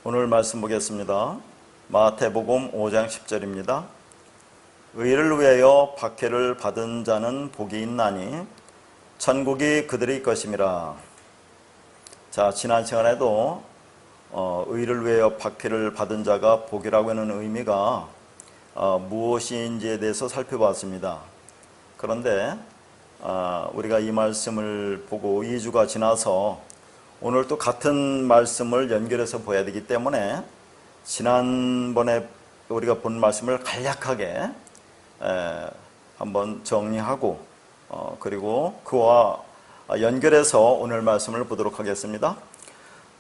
오늘 말씀 보겠습니다. 마태복음 5장 10절입니다. 의를 위하여 박해를 받은 자는 복이 있나니 천국이 그들의 것임이라. 자, 지난 시간에도 의를 위하여 박해를 받은 자가 복이라고 하는 의미가 무엇인지에 대해서 살펴봤습니다. 그런데 우리가 이 말씀을 보고 2주가 지나서 오늘 또 같은 말씀을 연결해서 봐야 되기 때문에 지난번에 우리가 본 말씀을 간략하게 한번 정리하고 그리고 그와 연결해서 오늘 말씀을 보도록 하겠습니다.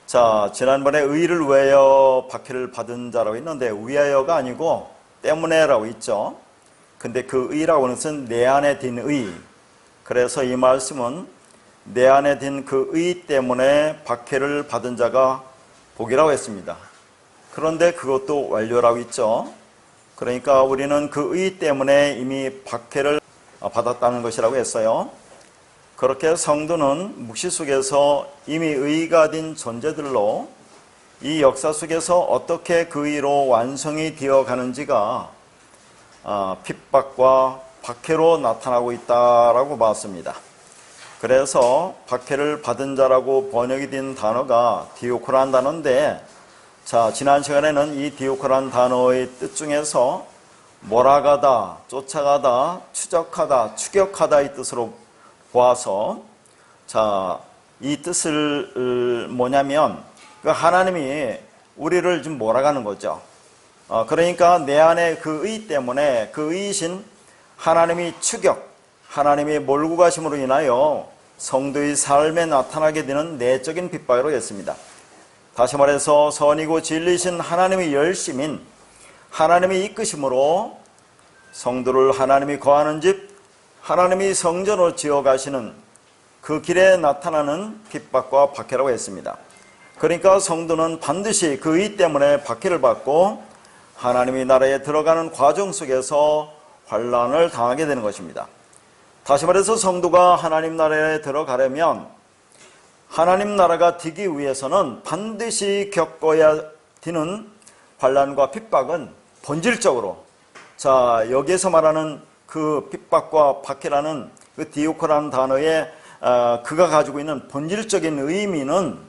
자, 지난번에 의를 위하여 박해를 받은 자라고 했는데 위하여가 아니고 때문에라고 있죠. 근데 그 의라고 하는 것은 내 안에 든 의. 그래서 이 말씀은 내 안에 든 그 의 때문에 박해를 받은 자가 복이라고 했습니다. 그런데 그것도 완료라고 있죠. 그러니까 우리는 그 의 때문에 이미 박해를 받았다는 것이라고 했어요. 그렇게 성도는 묵시 속에서 이미 의가 된 존재들로 이 역사 속에서 어떻게 그 의로 완성이 되어 가는지가 핍박과 박해로 나타나고 있다라고 봤습니다. 그래서 박해를 받은 자라고 번역이 된 단어가 디오코라는 단어인데, 자, 지난 시간에는 이 디오코라는 단어의 뜻 중에서 몰아가다, 쫓아가다, 추적하다, 추격하다 이 뜻으로 보아서, 자, 이 뜻을 뭐냐면 하나님이 우리를 좀 몰아가는 거죠. 그러니까 내 안에 그 의 때문에 그 의이신 하나님이 추격, 하나님이 몰고 가심으로 인하여 성도의 삶에 나타나게 되는 내적인 핍박이라고 했습니다. 다시 말해서 선이고 진리신 하나님의 열심인 하나님의 이끄심으로 성도를 하나님이 거하는 집, 하나님이 성전으로 지어가시는 그 길에 나타나는 핍박과 박해라고 했습니다. 그러니까 성도는 반드시 그 의 때문에 박해를 받고 하나님의 나라에 들어가는 과정 속에서 환난을 당하게 되는 것입니다. 다시 말해서 성도가 하나님 나라에 들어가려면 하나님 나라가 되기 위해서는 반드시 겪어야 되는 환난과 핍박은 본질적으로, 자, 여기에서 말하는 그 핍박과 박해라는 그 디오코라는 단어에 그가 가지고 있는 본질적인 의미는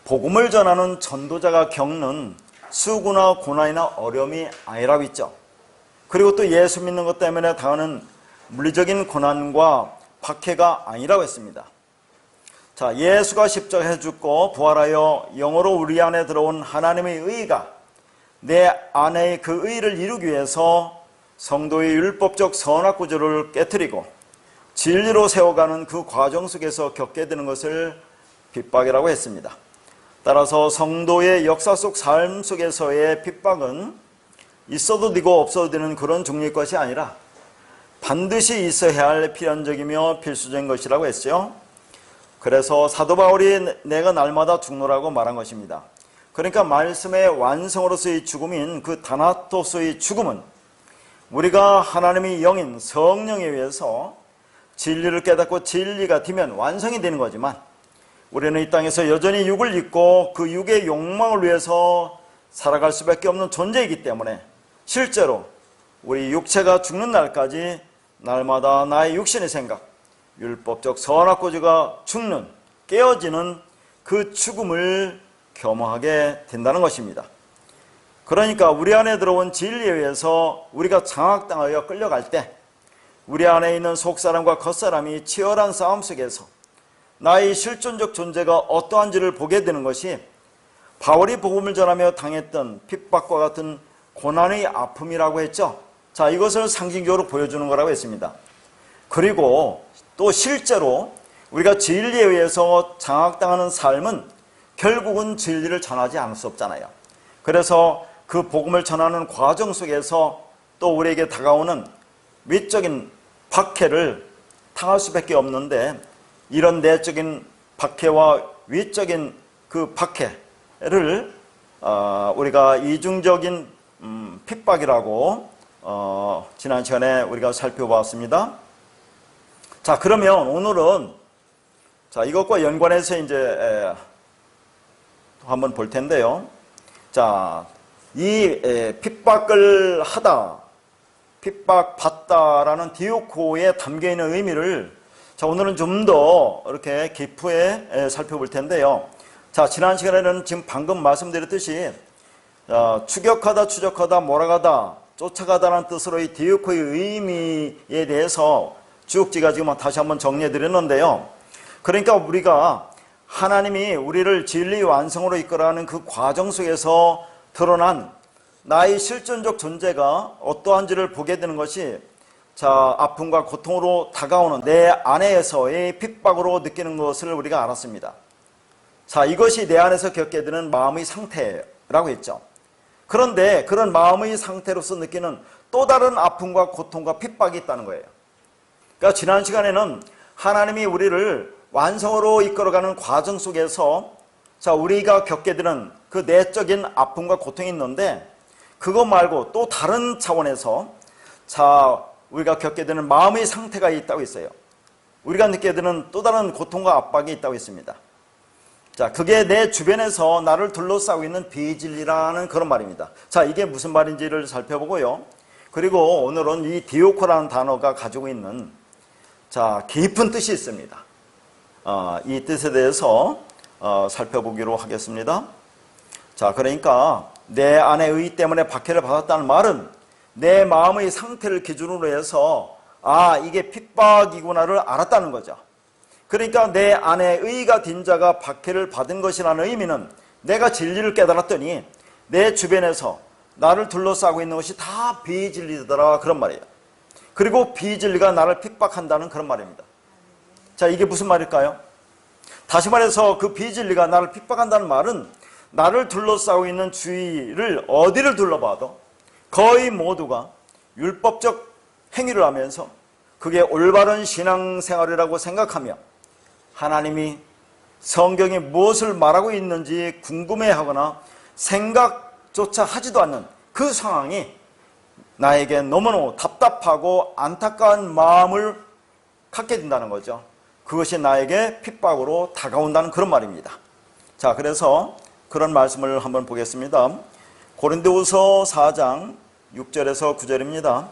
복음을 전하는 전도자가 겪는 수고나 고난이나 어려움이 아니라고 있죠. 그리고 또 예수 믿는 것 때문에 당하는 물리적인 고난과 박해가 아니라고 했습니다. 자, 예수가 십자가에 죽고 부활하여 영으로 우리 안에 들어온 하나님의 의가 내 안의 그 의를 이루기 위해서 성도의 율법적 선악 구조를 깨트리고 진리로 세워가는 그 과정 속에서 겪게 되는 것을 핍박이라고 했습니다. 따라서 성도의 역사 속 삶 속에서의 핍박은 있어도 되고 없어도 되는 그런 종류의 것이 아니라 반드시 있어야 할 필연적이며 필수적인 것이라고 했죠. 그래서 사도 바울이 내가 날마다 죽노라고 말한 것입니다. 그러니까 말씀의 완성으로서의 죽음인 그 다나토스의 죽음은 우리가 하나님의 영인 성령에 의해서 진리를 깨닫고 진리가 되면 완성이 되는 거지만 우리는 이 땅에서 여전히 육을 입고 그 육의 욕망을 위해서 살아갈 수밖에 없는 존재이기 때문에 실제로 우리 육체가 죽는 날까지 날마다 나의 육신의 생각, 율법적 선악고지가 죽는, 깨어지는 그 죽음을 겸허하게 된다는 것입니다. 그러니까 우리 안에 들어온 진리에 의해서 우리가 장악당하여 끌려갈 때 우리 안에 있는 속사람과 겉사람이 치열한 싸움 속에서 나의 실존적 존재가 어떠한지를 보게 되는 것이 바울이 복음을 전하며 당했던 핍박과 같은 고난의 아픔이라고 했죠. 자, 이것을 상징적으로 보여주는 거라고 했습니다. 그리고 또 실제로 우리가 진리에 의해서 장악당하는 삶은 결국은 진리를 전하지 않을 수 없잖아요. 그래서 그 복음을 전하는 과정 속에서 또 우리에게 다가오는 외적인 박해를 당할 수밖에 없는데 이런 내적인 박해와 외적인 그 박해를 우리가 이중적인 핍박이라고 지난 시간에 우리가 살펴봤습니다. 자, 그러면 오늘은 자, 이것과 연관해서 이제 한번 볼 텐데요. 자, 이 핍박을 하다, 핍박받다라는 디오코에 담겨있는 의미를 자, 오늘은 좀 더 이렇게 깊이 살펴볼 텐데요. 자, 지난 시간에는 지금 방금 말씀드렸듯이 추격하다, 추적하다, 몰아가다, 쫓아가다라는 뜻으로 이 디오코의 의미에 대해서 주옥지가 지금 다시 한번 정리해 드렸는데요. 그러니까 우리가 하나님이 우리를 진리 완성으로 이끌어가는 그 과정 속에서 드러난 나의 실존적 존재가 어떠한지를 보게 되는 것이 자, 아픔과 고통으로 다가오는 내 안에서의 핍박으로 느끼는 것을 우리가 알았습니다. 자, 이것이 내 안에서 겪게 되는 마음의 상태라고 했죠. 그런데 그런 마음의 상태로서 느끼는 또 다른 아픔과 고통과 핍박이 있다는 거예요. 그러니까 지난 시간에는 하나님이 우리를 완성으로 이끌어가는 과정 속에서 자, 우리가 겪게 되는 그 내적인 아픔과 고통이 있는데 그것 말고 또 다른 차원에서 자, 우리가 겪게 되는 마음의 상태가 있다고 했어요. 우리가 느끼게 되는 또 다른 고통과 압박이 있다고 했습니다. 자, 그게 내 주변에서 나를 둘러싸고 있는 비진리라는 그런 말입니다. 자, 이게 무슨 말인지를 살펴보고요. 그리고 오늘은 이 디오코라는 단어가 가지고 있는 자, 깊은 뜻이 있습니다. 이 뜻에 대해서 살펴보기로 하겠습니다. 자, 그러니까 내 안의 의 때문에 박해를 받았다는 말은 내 마음의 상태를 기준으로 해서 이게 핍박이구나를 알았다는 거죠. 그러니까 내 안에 의가 딘 자가 박해를 받은 것이라는 의미는 내가 진리를 깨달았더니 내 주변에서 나를 둘러싸고 있는 것이 다 비진리더라 그런 말이에요. 그리고 비진리가 나를 핍박한다는 그런 말입니다. 자, 이게 무슨 말일까요? 다시 말해서 그 비진리가 나를 핍박한다는 말은 나를 둘러싸고 있는 주위를 어디를 둘러봐도 거의 모두가 율법적 행위를 하면서 그게 올바른 신앙생활이라고 생각하며 하나님이 성경이 무엇을 말하고 있는지 궁금해하거나 생각조차 하지도 않는 그 상황이 나에게 너무너무 답답하고 안타까운 마음을 갖게 된다는 거죠. 그것이 나에게 핍박으로 다가온다는 그런 말입니다. 자, 그래서 그런 말씀을 한번 보겠습니다. 고린도후서 4장 6절에서 9절입니다.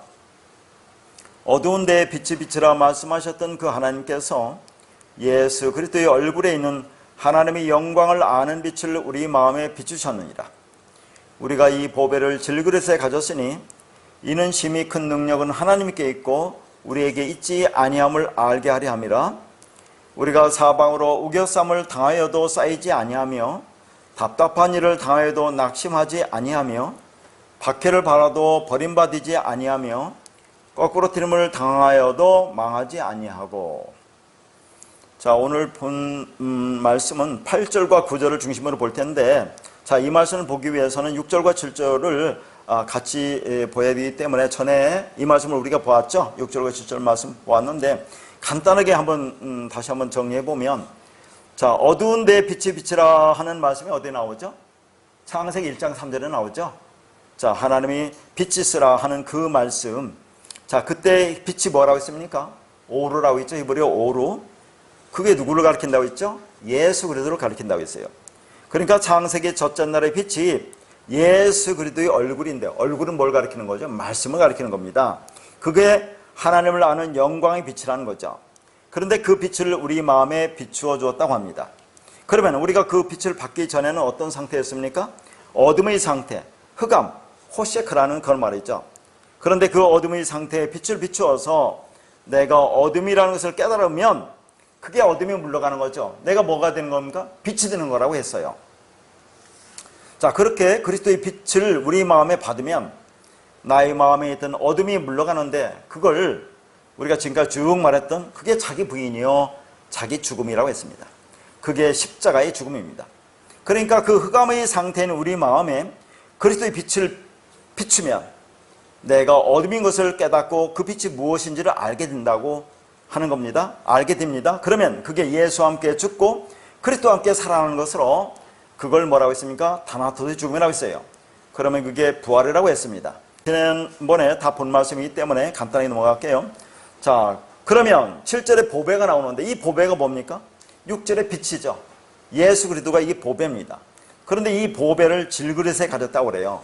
어두운 데에 빛이 비치라 말씀하셨던 그 하나님께서 예수 그리스도의 얼굴에 있는 하나님의 영광을 아는 빛을 우리 마음에 비추셨느니라. 우리가 이 보배를 질그릇에 가졌으니 이는 심히 큰 능력은 하나님께 있고 우리에게 있지 아니함을 알게 하려 함이라. 우리가 사방으로 우겨쌈을 당하여도 쌓이지 아니하며 답답한 일을 당하여도 낙심하지 아니하며 박해를 받아도 버림받지 아니하며 거꾸로 트림을 당하여도 망하지 아니하고. 자, 오늘 본 말씀은 8절과 9절을 중심으로 볼 텐데 자, 이 말씀을 보기 위해서는 6절과 7절을 같이 보아야 되기 때문에 전에 이 말씀을 우리가 보았죠. 6절과 7절 말씀 보았는데 간단하게 한번 다시 한번 정리해 보면 자, 어두운 데에 빛이 비치라 하는 말씀이 어디에 나오죠? 창세기 1장 3절에 나오죠. 자, 하나님이 빛이 있으라 하는 그 말씀. 자, 그때 빛이 뭐라고 했습니까? 오루라고 했죠. 히브리어 오루. 그게 누구를 가리킨다고 했죠? 예수 그리스도를 가리킨다고 했어요. 그러니까 창세기 첫째 날의 빛이 예수 그리스도의 얼굴인데 얼굴은 뭘 가리키는 거죠? 말씀을 가리키는 겁니다. 그게 하나님을 아는 영광의 빛이라는 거죠. 그런데 그 빛을 우리 마음에 비추어 주었다고 합니다. 그러면 우리가 그 빛을 받기 전에는 어떤 상태였습니까? 어둠의 상태, 흑암, 호셰크라는 그런 말이죠. 그런데 그 어둠의 상태에 빛을 비추어서 내가 어둠이라는 것을 깨달으면 그게 어둠이 물러가는 거죠. 내가 뭐가 되는 겁니까? 빛이 되는 거라고 했어요. 자, 그렇게 그리스도의 빛을 우리 마음에 받으면 나의 마음에 있던 어둠이 물러가는데 그걸 우리가 지금까지 쭉 말했던 그게 자기 부인이요 자기 죽음이라고 했습니다. 그게 십자가의 죽음입니다. 그러니까 그 흑암의 상태인 우리 마음에 그리스도의 빛을 비추면 내가 어둠인 것을 깨닫고 그 빛이 무엇인지를 알게 된다고 하는 겁니다. 알게 됩니다. 그러면 그게 예수와 함께 죽고 그리스도와 함께 살아나는 것으로 그걸 뭐라고 했습니까? 다나토스의 죽음이라고 했어요. 그러면 그게 부활이라고 했습니다. 지난번에 다 본 말씀이기 때문에 간단하게 넘어갈게요. 자, 그러면 7절에 보배가 나오는데 이 보배가 뭡니까? 6절의 빛이죠. 예수 그리스도가 이게 보배입니다. 그런데 이 보배를 질그릇에 가졌다고 그래요.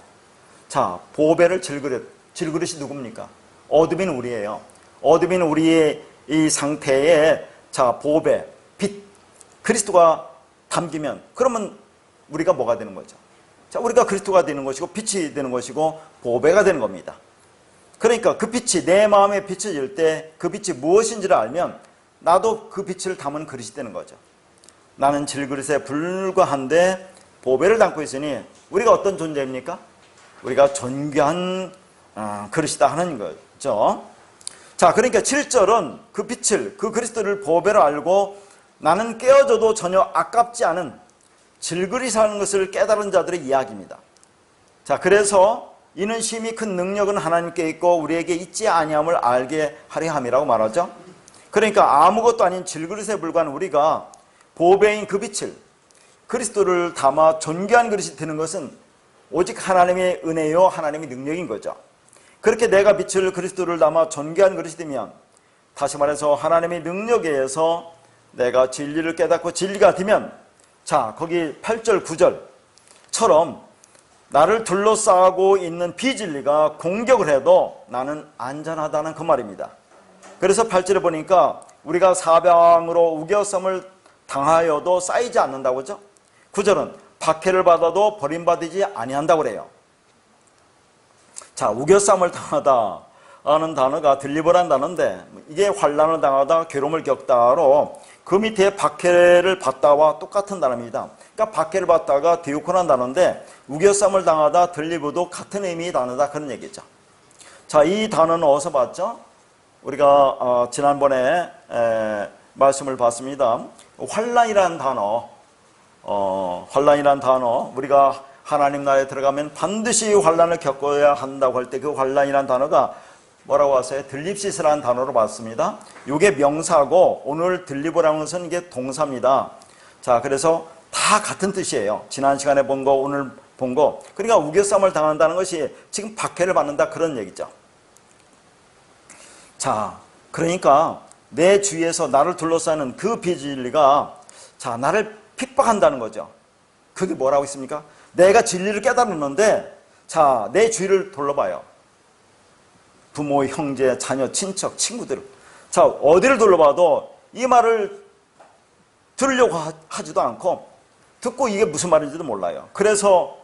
자, 보배를 질그릇이 누굽니까? 어둠인 우리예요. 어둠인 우리의 이 상태에 자, 보배, 빛, 그리스도가 담기면 그러면 우리가 뭐가 되는 거죠? 자, 우리가 그리스도가 되는 것이고 빛이 되는 것이고 보배가 되는 겁니다. 그러니까 그 빛이 내 마음에 비춰질 때 그 빛이 무엇인지를 알면 나도 그 빛을 담은 그릇이 되는 거죠. 나는 질그릇에 불과한데 보배를 담고 있으니 우리가 어떤 존재입니까? 우리가 존귀한 그릇이다 하는 거죠. 자, 그러니까 7절은 그 빛을, 그 그리스도를 보배로 알고 나는 깨어져도 전혀 아깝지 않은 질그릇이라는 것을 깨달은 자들의 이야기입니다. 자, 그래서 이는 심히 큰 능력은 하나님께 있고 우리에게 있지 아니함을 알게 하려 함이라고 말하죠. 그러니까 아무것도 아닌 질그릇에 불과한 우리가 보배인 그 빛을, 그리스도를 담아 존귀한 그릇이 되는 것은 오직 하나님의 은혜요 하나님의 능력인 거죠. 그렇게 내가 빛을 그리스도를 담아 존귀한 그릇이 되면 다시 말해서 하나님의 능력에 의해서 내가 진리를 깨닫고 진리가 되면 자, 거기 8절 9절처럼 나를 둘러싸고 있는 비진리가 공격을 해도 나는 안전하다는 그 말입니다. 그래서 8절에 보니까 우리가 사방으로 우겨섬을 당하여도 쌓이지 않는다고 하죠. 9절은 박해를 받아도 버림받지 아니한다고 그래요. 자, 우겨쌈을 당하다 하는 단어가 들리버란 단어인데 이게 환난을 당하다, 괴로움을 겪다로 그 밑에 박해를 받다와 똑같은 단어입니다. 그러니까 박해를 받다가 디오코란 단어인데 우겨쌈을 당하다, 들리버도 같은 의미의 단어다 그런 얘기죠. 자, 이 단어는 어디서 봤죠? 우리가 지난번에 말씀을 봤습니다. 환난이라는 단어, 환난이라는 단어, 우리가 하나님 나라에 들어가면 반드시 환난을 겪어야 한다고 할 때 그 환난이라는 단어가 뭐라고 하세요? 들립시스라는 단어로 봤습니다. 이게 명사고 오늘 들리보라는 것은 이게 동사입니다. 자, 그래서 다 같은 뜻이에요. 지난 시간에 본 거, 오늘 본 거. 그러니까 우겨쌈을 당한다는 것이 지금 박해를 받는다 그런 얘기죠. 자, 그러니까 내 주위에서 나를 둘러싸는 그 비진리가 자, 나를 핍박한다는 거죠. 그게 뭐라고 있습니까? 내가 진리를 깨달았는데 자, 내 주위를 둘러봐요. 부모, 형제, 자녀, 친척, 친구들. 자, 어디를 둘러봐도 이 말을 들으려고 하지도 않고 듣고 이게 무슨 말인지도 몰라요. 그래서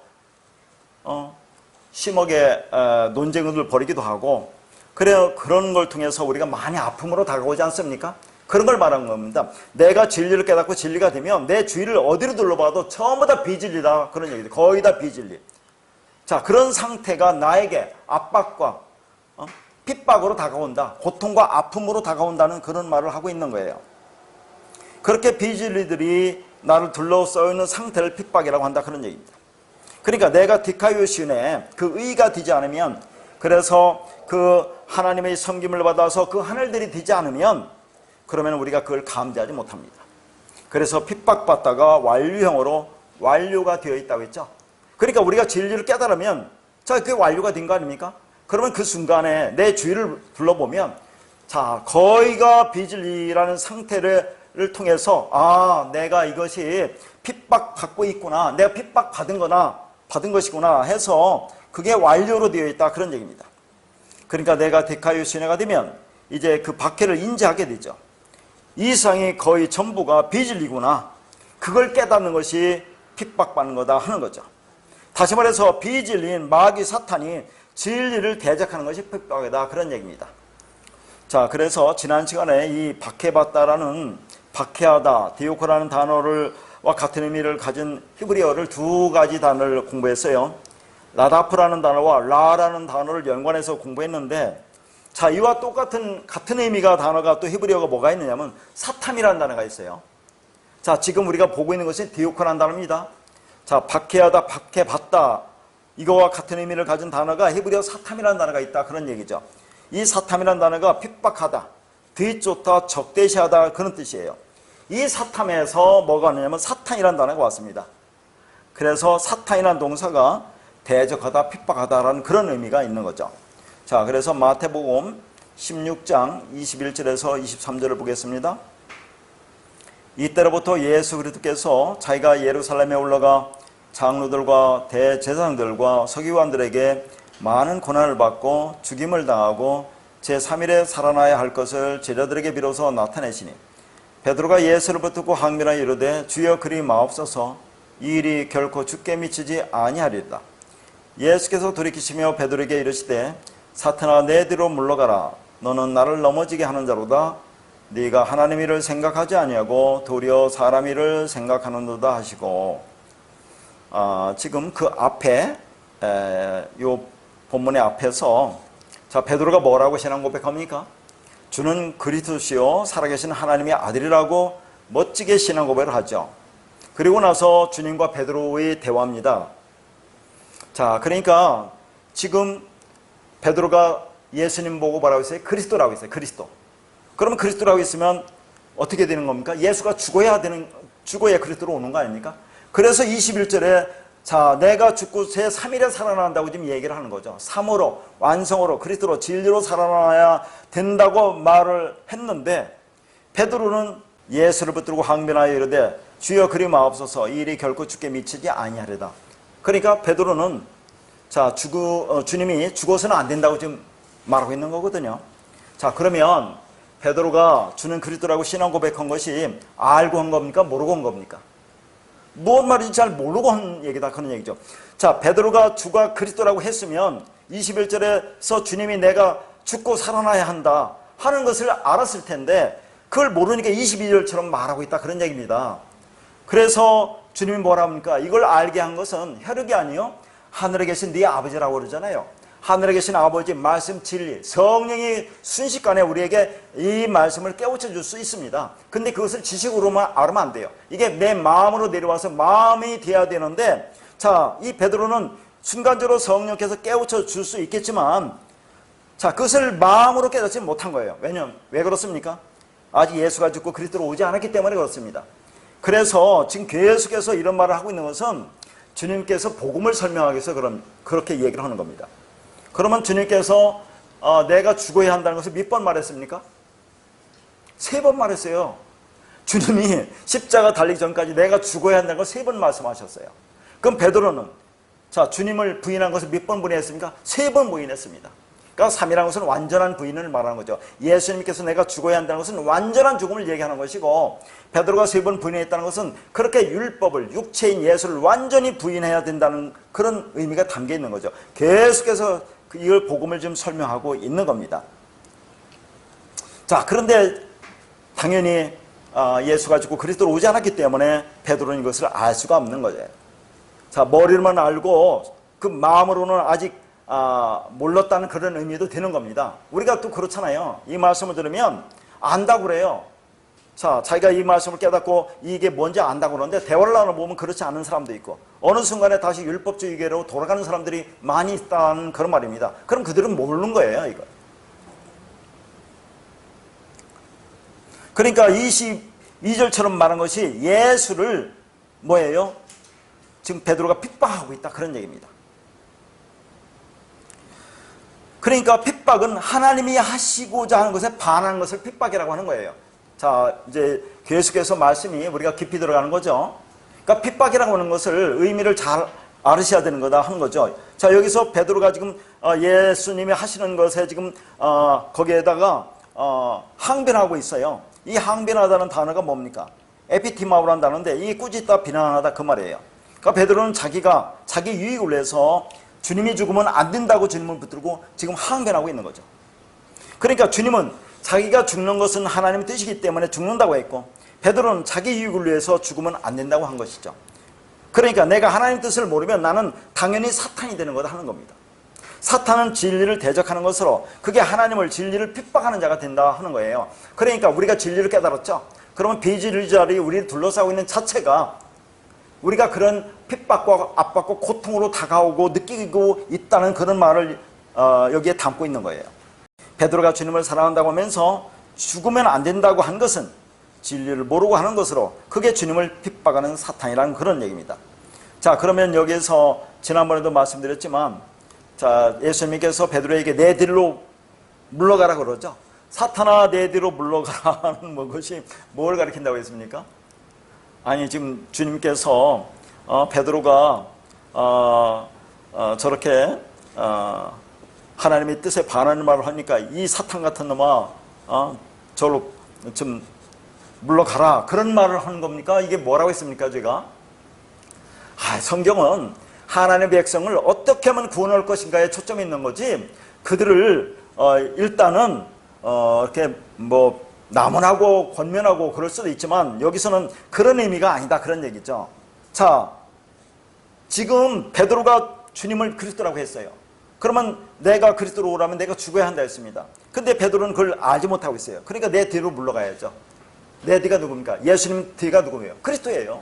심하게 논쟁을 벌이기도 하고 그런 걸 통해서 우리가 많이 아픔으로 다가오지 않습니까? 그런 걸 말하는 겁니다. 내가 진리를 깨닫고 진리가 되면 내 주위를 어디로 둘러봐도 전부 다 비진리다 그런 얘기죠. 거의 다 비진리. 자, 그런 상태가 나에게 압박과 핍박으로 다가온다. 고통과 아픔으로 다가온다는 그런 말을 하고 있는 거예요. 그렇게 비진리들이 나를 둘러싸여 있는 상태를 핍박이라고 한다 그런 얘기입니다. 그러니까 내가 디카이오신에 그 의가 되지 않으면 그래서 그 하나님의 섬김을 받아서 그 하늘들이 되지 않으면 그러면 우리가 그걸 감지하지 못합니다. 그래서 핍박받다가 완료형으로 완료가 되어 있다고 했죠. 그러니까 우리가 진리를 깨달으면 자, 그게 완료가 된 거 아닙니까? 그러면 그 순간에 내 주위를 둘러보면 자, 거의가 비진리라는 상태를 통해서 아, 내가 이것이 핍박받고 있구나, 내가 핍박받은 것이구나 해서 그게 완료로 되어 있다 그런 얘기입니다. 그러니까 내가 데카이오 시내가 되면 이제 그 박해를 인지하게 되죠. 이 세상이 거의 전부가 비진리구나, 그걸 깨닫는 것이 핍박받는 거다 하는 거죠. 다시 말해서 비진리인 마귀 사탄이 진리를 대적하는 것이 핍박이다 그런 얘기입니다. 자, 그래서 지난 시간에 이 박해받다라는 박해하다, 디오코라는 단어와 같은 의미를 가진 히브리어를 두 가지 단어를 공부했어요. 라다프라는 단어와 라라는 단어를 연관해서 공부했는데 자, 이와 같은 의미가 단어가 또 히브리어가 뭐가 있느냐면 사탐이라는 단어가 있어요. 자, 지금 우리가 보고 있는 것이 디오코라는 단어입니다. 자, 박해하다, 박해받다 이거와 같은 의미를 가진 단어가 히브리어 사탐이라는 단어가 있다 그런 얘기죠. 이 사탐이라는 단어가 핍박하다, 뒤쫓다, 적대시하다 그런 뜻이에요. 이 사탐에서 뭐가 왔느냐면 사탄이라는 단어가 왔습니다. 그래서 사탄이라는 동사가 대적하다, 핍박하다라는 그런 의미가 있는 거죠. 자, 그래서 마태복음 16장 21절에서 23절을 보겠습니다. 이때로부터 예수 그리스도께서 자기가 예루살렘에 올라가 장로들과 대제사장들과 서기관들에게 많은 고난을 받고 죽임을 당하고 제3일에 살아나야 할 것을 제자들에게 비로소 나타내시니 베드로가 예수를 붙들고 항변하여 이르되 주여 그리 마옵소서 이 일이 결코 주께 미치지 아니하리이다. 예수께서 돌이키시며 베드로에게 이르시되 사탄아 내 뒤로 물러가라. 너는 나를 넘어지게 하는 자로다. 네가 하나님 일을 생각하지 아니하고 도리어 사람 일을 생각하는도다 하시고, 지금 그 앞에 요 본문의 앞에서 자 베드로가 뭐라고 신앙 고백합니까? 주는 그리스도시요 살아계신 하나님의 아들이라고 멋지게 신앙 고백을 하죠. 그리고 나서 주님과 베드로의 대화입니다. 자, 그러니까 지금 베드로가 예수님 보고 뭐라고 했어요? 그리스도라고 했어요. 그리스도. 그러면 그리스도라고 했으면 어떻게 되는 겁니까? 예수가 죽어야 그리스도로 오는 거 아닙니까? 그래서 21절에 자, 내가 죽고 제3일에 살아난다고 지금 얘기를 하는 거죠. 3으로, 완성으로, 그리스도로, 진리로 살아나야 된다고 말을 했는데 베드로는 예수를 붙들고 항변하여 이르되 주여 그리 마옵소서 이 일이 결코 주께 미치지 아니하리다. 그러니까 베드로는 자, 주님이 죽어서는 안 된다고 지금 말하고 있는 거거든요. 자, 그러면 베드로가 주는 그리스도라고 신앙 고백한 것이 알고 한 겁니까? 모르고 한 겁니까? 무슨 말인지 잘 모르고 한 얘기다 그런 얘기죠. 자, 베드로가 주가 그리스도라고 했으면 21절에서 주님이 내가 죽고 살아나야 한다 하는 것을 알았을 텐데 그걸 모르니까 22절처럼 말하고 있다 그런 얘기입니다. 그래서 주님이 뭐라 합니까? 이걸 알게 한 것은 혈육이 아니요 하늘에 계신 네 아버지라고 그러잖아요. 하늘에 계신 아버지 말씀 진리 성령이 순식간에 우리에게 이 말씀을 깨우쳐 줄 수 있습니다. 근데 그것을 지식으로만 알으면 안 돼요. 이게 내 마음으로 내려와서 마음이 돼야 되는데 자, 이 베드로는 순간적으로 성령께서 깨우쳐 줄 수 있겠지만 자, 그것을 마음으로 깨닫지 못한 거예요. 왜냐면 왜 그렇습니까? 아직 예수가 죽고 그리스도로 오지 않았기 때문에 그렇습니다. 그래서 지금 계속해서 이런 말을 하고 있는 것은 주님께서 복음을 설명하기 위해서 그렇게 얘기를 하는 겁니다. 그러면 주님께서 내가 죽어야 한다는 것을 몇 번 말했습니까? 3번 말했어요. 주님이 십자가 달리기 전까지 내가 죽어야 한다는 걸 3번 말씀하셨어요. 그럼 베드로는 자, 주님을 부인한 것을 몇 번 부인했습니까? 3번 부인했습니다. 그러니까 3이라는 것은 완전한 부인을 말하는 거죠. 예수님께서 내가 죽어야 한다는 것은 완전한 죽음을 얘기하는 것이고 베드로가 3번 부인했다는 것은 그렇게 율법을 육체인 예수를 완전히 부인해야 된다는 그런 의미가 담겨 있는 거죠. 계속해서 이걸 복음을 좀 설명하고 있는 겁니다. 자, 그런데 당연히 예수가 죽고 그리스도로 오지 않았기 때문에 베드로는 이것을 알 수가 없는 거죠. 자, 머리로만 알고 그 마음으로는 아직 몰랐다는 그런 의미도 되는 겁니다. 우리가 또 그렇잖아요. 이 말씀을 들으면 안다고 그래요. 자, 자기가 이 말씀을 깨닫고 이게 뭔지 안다고 그러는데 대화를 나눠보면 그렇지 않은 사람도 있고 어느 순간에 다시 율법주의계로 돌아가는 사람들이 많이 있다는 그런 말입니다. 그럼 그들은 모르는 거예요, 이거. 그러니까 22절처럼 말한 것이 예수를 뭐예요? 지금 베드로가 핍박하고 있다 그런 얘기입니다. 그러니까 핍박은 하나님이 하시고자 하는 것에 반하는 것을 핍박이라고 하는 거예요. 자, 이제 계속해서 말씀이 우리가 깊이 들어가는 거죠. 그러니까 핍박이라고 하는 것을 의미를 잘 알으셔야 되는 거다 하는 거죠. 자, 여기서 베드로가 지금 예수님이 하시는 것에 지금 거기에다가 항변하고 있어요. 이 항변하다는 단어가 뭡니까? 에피티마우라는 단어인데 이 꾸짖다 비난하다 그 말이에요. 그러니까 베드로는 자기가 자기 유익을 위해서 주님이 죽으면 안 된다고 주님을 붙들고 지금 항변하고 있는 거죠. 그러니까 주님은 자기가 죽는 것은 하나님의 뜻이기 때문에 죽는다고 했고 베드로는 자기 유익을 위해서 죽으면 안 된다고 한 것이죠. 그러니까 내가 하나님의 뜻을 모르면 나는 당연히 사탄이 되는 거다 하는 겁니다. 사탄은 진리를 대적하는 것으로 그게 하나님을 진리를 핍박하는 자가 된다 하는 거예요. 그러니까 우리가 진리를 깨달았죠. 그러면 비진리자들이 우리를 둘러싸고 있는 자체가 우리가 그런 핍박과 압박과 고통으로 다가오고 느끼고 있다는 그런 말을 여기에 담고 있는 거예요. 베드로가 주님을 사랑한다고 하면서 죽으면 안 된다고 한 것은 진리를 모르고 하는 것으로 그게 주님을 핍박하는 사탄이라는 그런 얘기입니다. 자, 그러면 여기에서 지난번에도 말씀드렸지만 자, 예수님께서 베드로에게 내 뒤로 물러가라 그러죠. 사탄아 내 뒤로 물러가라는 것이 뭘 가리킨다고 했습니까? 아니 지금 주님께서 베드로가 저렇게 하나님의 뜻에 반하는 말을 하니까 이 사탄 같은 놈아 저로 좀 물러가라 그런 말을 하는 겁니까? 이게 뭐라고 했습니까? 제가 성경은 하나님의 백성을 어떻게 하면 구원할 것인가에 초점이 있는 거지 그들을 일단은 이렇게 뭐 남원하고 권면하고 그럴 수도 있지만 여기서는 그런 의미가 아니다 그런 얘기죠. 자, 지금 베드로가 주님을 그리스도라고 했어요. 그러면 내가 그리스도로 오라면 내가 죽어야 한다 했습니다. 근데 베드로는 그걸 알지 못하고 있어요. 그러니까 내 뒤로 물러가야죠. 내 뒤가 누굽니까? 예수님 뒤가 누구예요? 그리스도예요.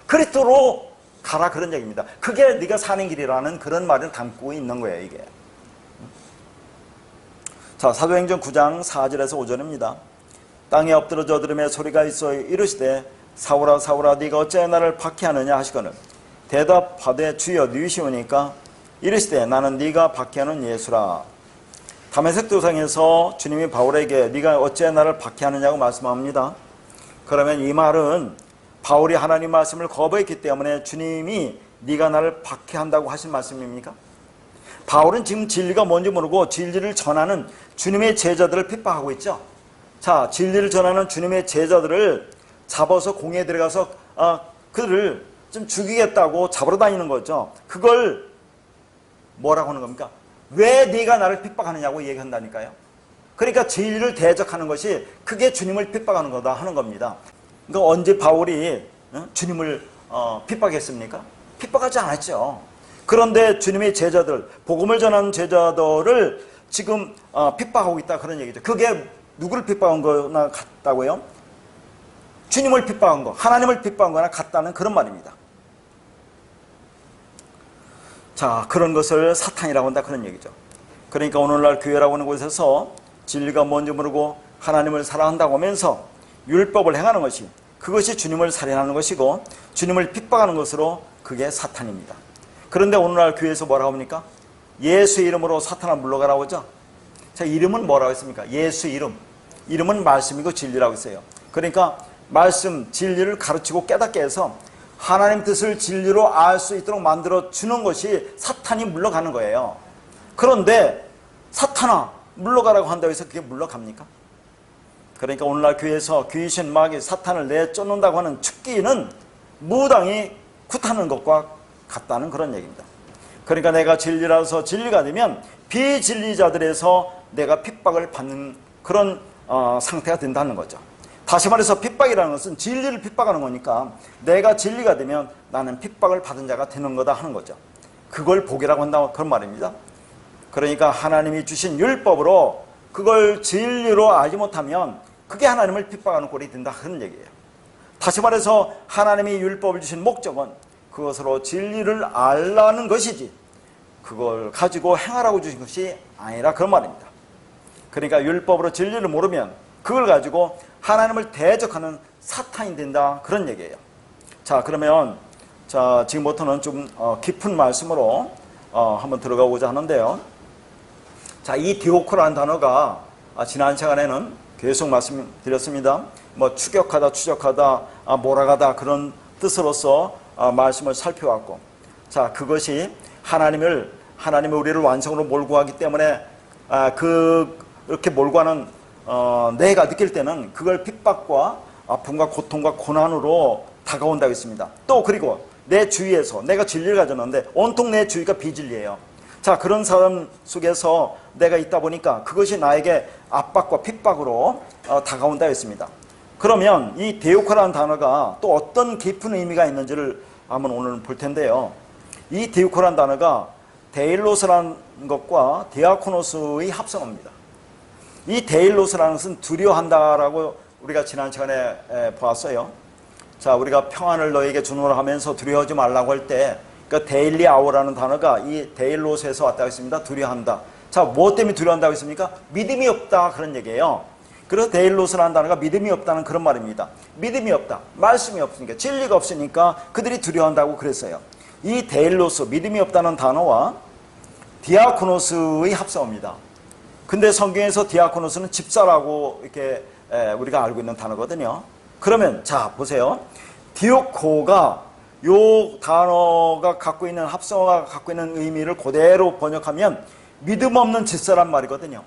그리스도로 가라 그런 얘기입니다. 그게 네가 사는 길이라는 그런 말을 담고 있는 거예요. 이게. 자, 사도행전 9장 4절에서 5절입니다. 땅에 엎드러져 들음에 소리가 있어 이르시되 사울아 사울아 네가 어찌하여 나를 박해하느냐 하시거늘 대답하되 주여 누이시오니까 이르시되 나는 네가 박해하는 예수라. 다메섹 도상에서 주님이 바울에게 네가 어찌하여 나를 박해하느냐고 말씀합니다. 그러면 이 말은 바울이 하나님 말씀을 거부했기 때문에 주님이 네가 나를 박해한다고 하신 말씀입니까? 바울은 지금 진리가 뭔지 모르고 진리를 전하는 주님의 제자들을 핍박하고 있죠. 자, 진리를 전하는 주님의 제자들을 잡아서 공에 들어가서 그들을 좀 죽이겠다고 잡으러 다니는 거죠. 그걸 뭐라고 하는 겁니까? 왜 네가 나를 핍박하느냐고 얘기한다니까요. 그러니까 진리를 대적하는 것이 그게 주님을 핍박하는 거다 하는 겁니다. 그러니까 언제 바울이 주님을 핍박했습니까? 핍박하지 않았죠. 그런데 주님의 제자들, 복음을 전하는 제자들을 지금 핍박하고 있다 그런 얘기죠. 그게 누구를 핍박한 거나 같다고요? 주님을 핍박한 거, 하나님을 핍박한 거나 같다는 그런 말입니다. 자, 그런 것을 사탄이라고 한다 그런 얘기죠. 그러니까 오늘날 교회라고 하는 곳에서 진리가 뭔지 모르고 하나님을 사랑한다고 하면서 율법을 행하는 것이 그것이 주님을 살인하는 것이고 주님을 핍박하는 것으로 그게 사탄입니다. 그런데 오늘날 교회에서 뭐라고 합니까? 예수의 이름으로 사탄아 물러가라고 하죠. 자, 이름은 뭐라고 했습니까? 예수 이름. 이름은 말씀이고 진리라고 했어요. 그러니까 말씀, 진리를 가르치고 깨닫게 해서 하나님 뜻을 진리로 알 수 있도록 만들어 주는 것이 사탄이 물러가는 거예요. 그런데 사탄아 물러가라고 한다고 해서 그게 물러갑니까? 그러니까 오늘날 교회에서 귀신, 마귀, 사탄을 내쫓는다고 하는 축기는 무당이 굿하는 것과 같다는 그런 얘기입니다. 그러니까 내가 진리라서 진리가 되면 비진리자들에서 내가 핍박을 받는 그런 상태가 된다는 거죠. 다시 말해서 핍박이라는 것은 진리를 핍박하는 거니까 내가 진리가 되면 나는 핍박을 받은 자가 되는 거다 하는 거죠. 그걸 복이라고 한다고 그런 말입니다. 그러니까 하나님이 주신 율법으로 그걸 진리로 알지 못하면 그게 하나님을 핍박하는 꼴이 된다 그런 얘기예요. 다시 말해서 하나님이 율법을 주신 목적은 그것으로 진리를 알라는 것이지 그걸 가지고 행하라고 주신 것이 아니라 그런 말입니다. 그러니까 율법으로 진리를 모르면 그걸 가지고 하나님을 대적하는 사탄이 된다 그런 얘기예요. 자, 그러면 자 지금부터는 좀 깊은 말씀으로 한번 들어가고자 하는데요. 자, 이 디오코라는 단어가 지난 시간에는 계속 말씀드렸습니다. 뭐 추격하다, 추적하다, 몰아가다 그런 뜻으로서 말씀을 살펴왔고, 자, 그것이 하나님이 우리를 완성으로 몰고 가기 때문에 그렇게 몰고 가는 내가 느낄 때는 그걸 핍박과 아픔과 고통과 고난으로 다가온다고 했습니다. 또 그리고 내 주위에서 내가 진리를 가졌는데 온통 내 주위가 비진리예요. 자, 그런 사람 속에서 내가 있다 보니까 그것이 나에게 압박과 핍박으로 다가온다 했습니다. 그러면 이 데우코라는 단어가 또 어떤 깊은 의미가 있는지를 한번 오늘 볼 텐데요. 이 데우코라는 단어가 데일로스라는 것과 디아코노스의 합성어입니다. 이 데일로스라는 것은 두려워한다라고 우리가 지난 시간에 보았어요. 자, 우리가 평안을 너에게 주노라 하면서 두려워하지 말라고 할 때 그러니까 데일리아오라는 단어가 이 데일로스에서 왔다고 했습니다. 두려워한다. 자, 무엇 때문에 두려워한다고 했습니까? 믿음이 없다 그런 얘기예요. 그래서 데일로스라는 단어가 믿음이 없다는 그런 말입니다. 믿음이 없다. 말씀이 없으니까, 진리가 없으니까 그들이 두려워한다고 그랬어요. 이 데일로스, 믿음이 없다는 단어와 디아코노스의 합성어입니다. 근데 성경에서 디아코노스는 집사라고 이렇게 우리가 알고 있는 단어거든요. 그러면 자 보세요. 디오코가 요 단어가 갖고 있는 합성어가 갖고 있는 의미를 그대로 번역하면 믿음 없는 집사란 말이거든요.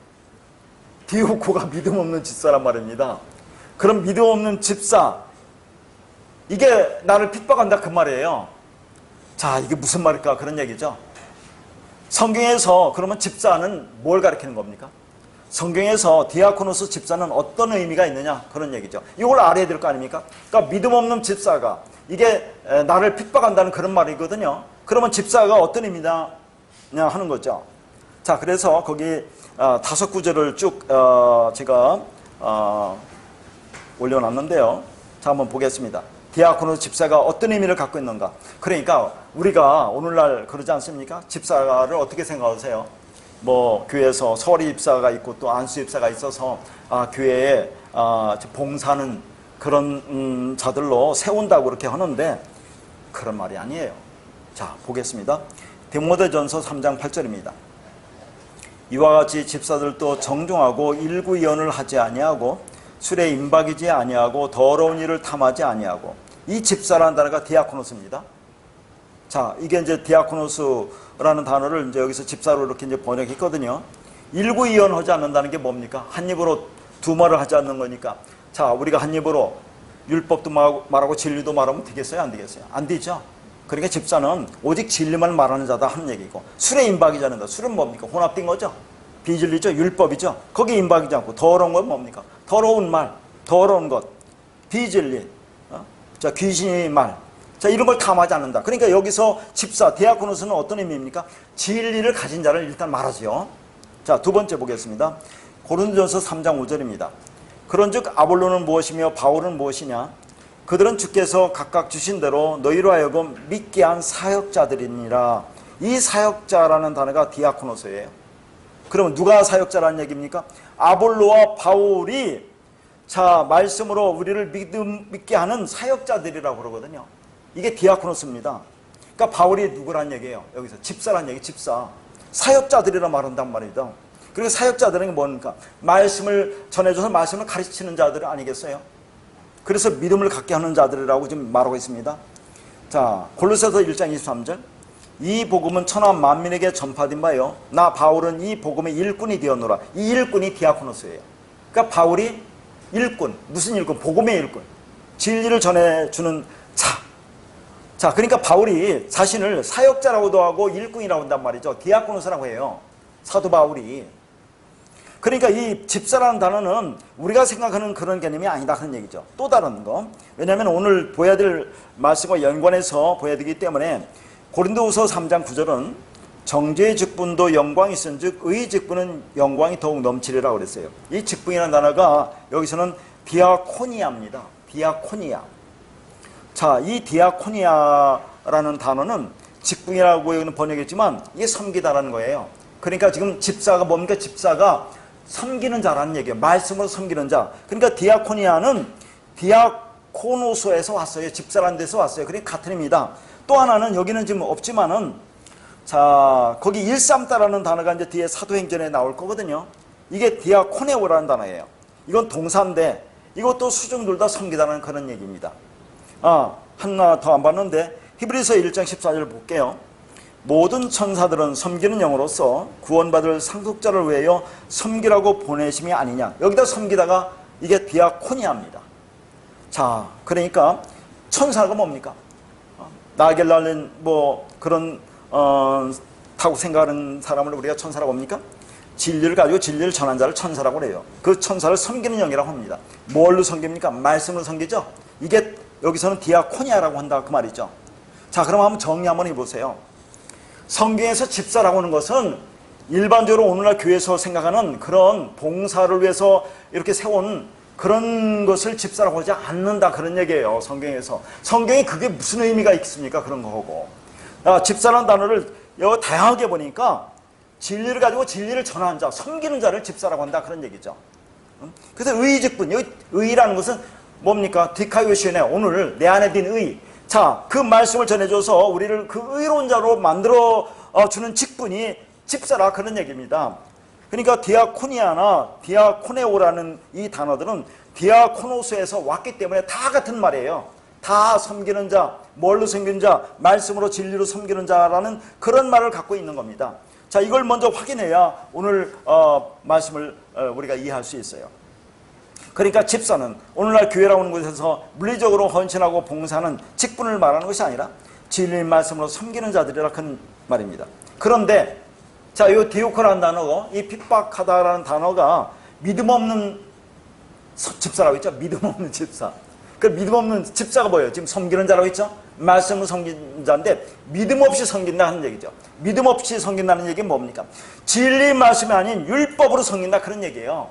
디오코가 믿음 없는 집사란 말입니다. 그럼 믿음 없는 집사, 이게 나를 핍박한다 그 말이에요. 자, 이게 무슨 말일까? 그런 얘기죠. 성경에서 그러면 집사는 뭘 가리키는 겁니까? 성경에서 디아코노스 집사는 어떤 의미가 있느냐? 그런 얘기죠. 이걸 알아야 될 거 아닙니까? 그러니까 믿음 없는 집사가 이게 나를 핍박한다는 그런 말이거든요. 그러면 집사가 어떤 의미냐 하는 거죠. 자, 그래서 거기 5구절을 쭉 제가 올려놨는데요. 자, 한번 보겠습니다. 디아코노스 집사가 어떤 의미를 갖고 있는가? 그러니까 우리가 오늘날 그러지 않습니까? 집사를 어떻게 생각하세요? 뭐 교회에서 서리 집사가 있고 또 안수 집사가 있어서 교회에 봉사는 그런 자들로 세운다고 그렇게 하는데 그런 말이 아니에요. 자, 보겠습니다. 디모데전서 3장 8절입니다. 이와 같이 집사들도 정중하고 일구이언을 하지 아니하고 술에 임박이지 아니하고 더러운 일을 탐하지 아니하고. 이 집사라는 단어가 디아코노스입니다. 자, 이게 이제 디아코노스라는 단어를 이제 여기서 집사로 이렇게 이제 번역했거든요. 일구이언하지 않는다는 게 뭡니까? 한 입으로 두 말을 하지 않는 거니까. 자, 우리가 한 입으로 율법도 말하고 진리도 말하면 되겠어요? 안 되겠어요? 안 되죠. 그러니까 집사는 오직 진리만 말하는 자다 하는 얘기고, 술에 임박이지 않는다. 술은 뭡니까? 혼합된 거죠. 비진리죠. 율법이죠. 거기에 임박이지 않고. 더러운 건 뭡니까? 더러운 말, 더러운 것, 비진리, 자, 귀신의 말, 자, 이런 걸 탐하지 않는다. 그러니까 여기서 집사, 디아코노스는 어떤 의미입니까? 진리를 가진 자를 일단 말하죠. 자, 두 번째 보겠습니다. 고린도전서 3장 5절입니다. 그런즉 아볼로는 무엇이며 바울은 무엇이냐? 그들은 주께서 각각 주신 대로 너희로 하여금 믿게 한 사역자들이니라. 이 사역자라는 단어가 디아코노스예요. 그러면 누가 사역자라는 얘기입니까? 아볼로와 바울이 자, 말씀으로 우리를 믿게 하는 사역자들이라고 그러거든요. 이게 디아코노스입니다. 그러니까 바울이 누구란 얘기예요? 여기서 집사란 얘기, 집사. 사역자들이라 말한단 말이죠. 그리고 사역자들은 게 뭡니까? 말씀을 전해줘서 말씀을 가르치는 자들 아니겠어요? 그래서 믿음을 갖게 하는 자들이라고 지금 말하고 있습니다. 자, 골로새서 1장 23절. 이 복음은 천하 만민에게 전파된 바요. 나 바울은 이 복음의 일꾼이 되었노라. 이 일꾼이 디아코노스예요. 그러니까 바울이 일꾼, 무슨 일꾼? 복음의 일꾼. 진리를 전해주는 자. 자, 그러니까 바울이 자신을 사역자라고도 하고 일꾼이라고 한단 말이죠. 디아코노스라고 해요. 사도 바울이. 그러니까 이 집사라는 단어는 우리가 생각하는 그런 개념이 아니다 하는 얘기죠. 또 다른 거. 왜냐하면 오늘 보여야 될 말씀과 연관해서 보여야 되기 때문에 고린도후서 3장 9절은 정죄의 직분도 영광이 있은즉 의의 직분은 영광이 더욱 넘치리라고 그랬어요. 이 직분이라는 단어가 여기서는 디아코니아입니다. 디아코니아. 자, 이 디아코니아라는 단어는 직분이라고 여기는 번역했지만 이게 섬기다라는 거예요. 그러니까 지금 집사가 뭡니까? 집사가 섬기는 자라는 얘기예요. 말씀으로 섬기는 자. 그러니까 디아코니아는 디아코노소에서 왔어요. 집사라는 데서 왔어요. 그러니까 같은 의미다. 또 하나는 여기는 지금 없지만은 자, 거기 일삼다라는 단어가 이제 뒤에 사도행전에 나올 거거든요. 이게 디아코네오라는 단어예요. 이건 동사인데 이것도 수중들 다 섬기다라는 그런 얘기입니다. 하나 더 안 봤는데 히브리서 1장 14절 볼게요. 모든 천사들은 섬기는 영으로서 구원받을 상속자를 위하여 섬기라고 보내심이 아니냐. 여기다 섬기다가 이게 디아코니아입니다. 자, 그러니까 천사가 뭡니까? 날개를 날린 뭐 그런 타고 생각하는 사람을 우리가 천사라고 합니까? 진리를 가지고 진리를 전한 자를 천사라고 그래요. 그 천사를 섬기는 영이라고 합니다. 뭘로 섬깁니까? 말씀으로 섬기죠. 이게 여기서는 디아코니아라고 한다 그 말이죠. 자, 그럼 한번 정리 한번 해보세요. 성경에서 집사라고 하는 것은 일반적으로 오늘날 교회에서 생각하는 그런 봉사를 위해서 이렇게 세운 그런 것을 집사라고 하지 않는다 그런 얘기예요. 성경에서. 성경에 그게 무슨 의미가 있습니까? 그런 거고. 집사라는 단어를 여기 다양하게 보니까 진리를 가지고 진리를 전하는 자, 섬기는 자를 집사라고 한다 그런 얘기죠. 그래서 의직분, 여기 의라는 것은 뭡니까? 디카요시네, 오늘 내 안에 든 의. 자, 그 말씀을 전해줘서 우리를 그 의로운 자로 만들어 주는 직분이 집사라 그런 얘기입니다. 그러니까 디아코니아나 디아코네오라는 이 단어들은 디아코노스에서 왔기 때문에 다 같은 말이에요. 다 섬기는 자, 뭘로 섬기는 자? 말씀으로 진리로 섬기는 자라는 그런 말을 갖고 있는 겁니다. 자, 이걸 먼저 확인해야 오늘 말씀을 우리가 이해할 수 있어요. 그러니까 집사는 오늘날 교회라고 하는 곳에서 물리적으로 헌신하고 봉사하는 직분을 말하는 것이 아니라 진리 말씀으로 섬기는 자들이라 큰 말입니다. 그런데 자, 이 디오코라는 단어가, 이 핍박하다라는 단어가 믿음 없는 집사라고 했죠. 믿음 없는 집사. 그 믿음 없는 집사가 뭐예요? 지금 섬기는 자라고 했죠. 말씀으로 섬기는 자인데 믿음 없이 섬긴다 하는 얘기죠. 믿음 없이 섬긴다는 얘기는 뭡니까? 진리 말씀이 아닌 율법으로 섬긴다 그런 얘기예요.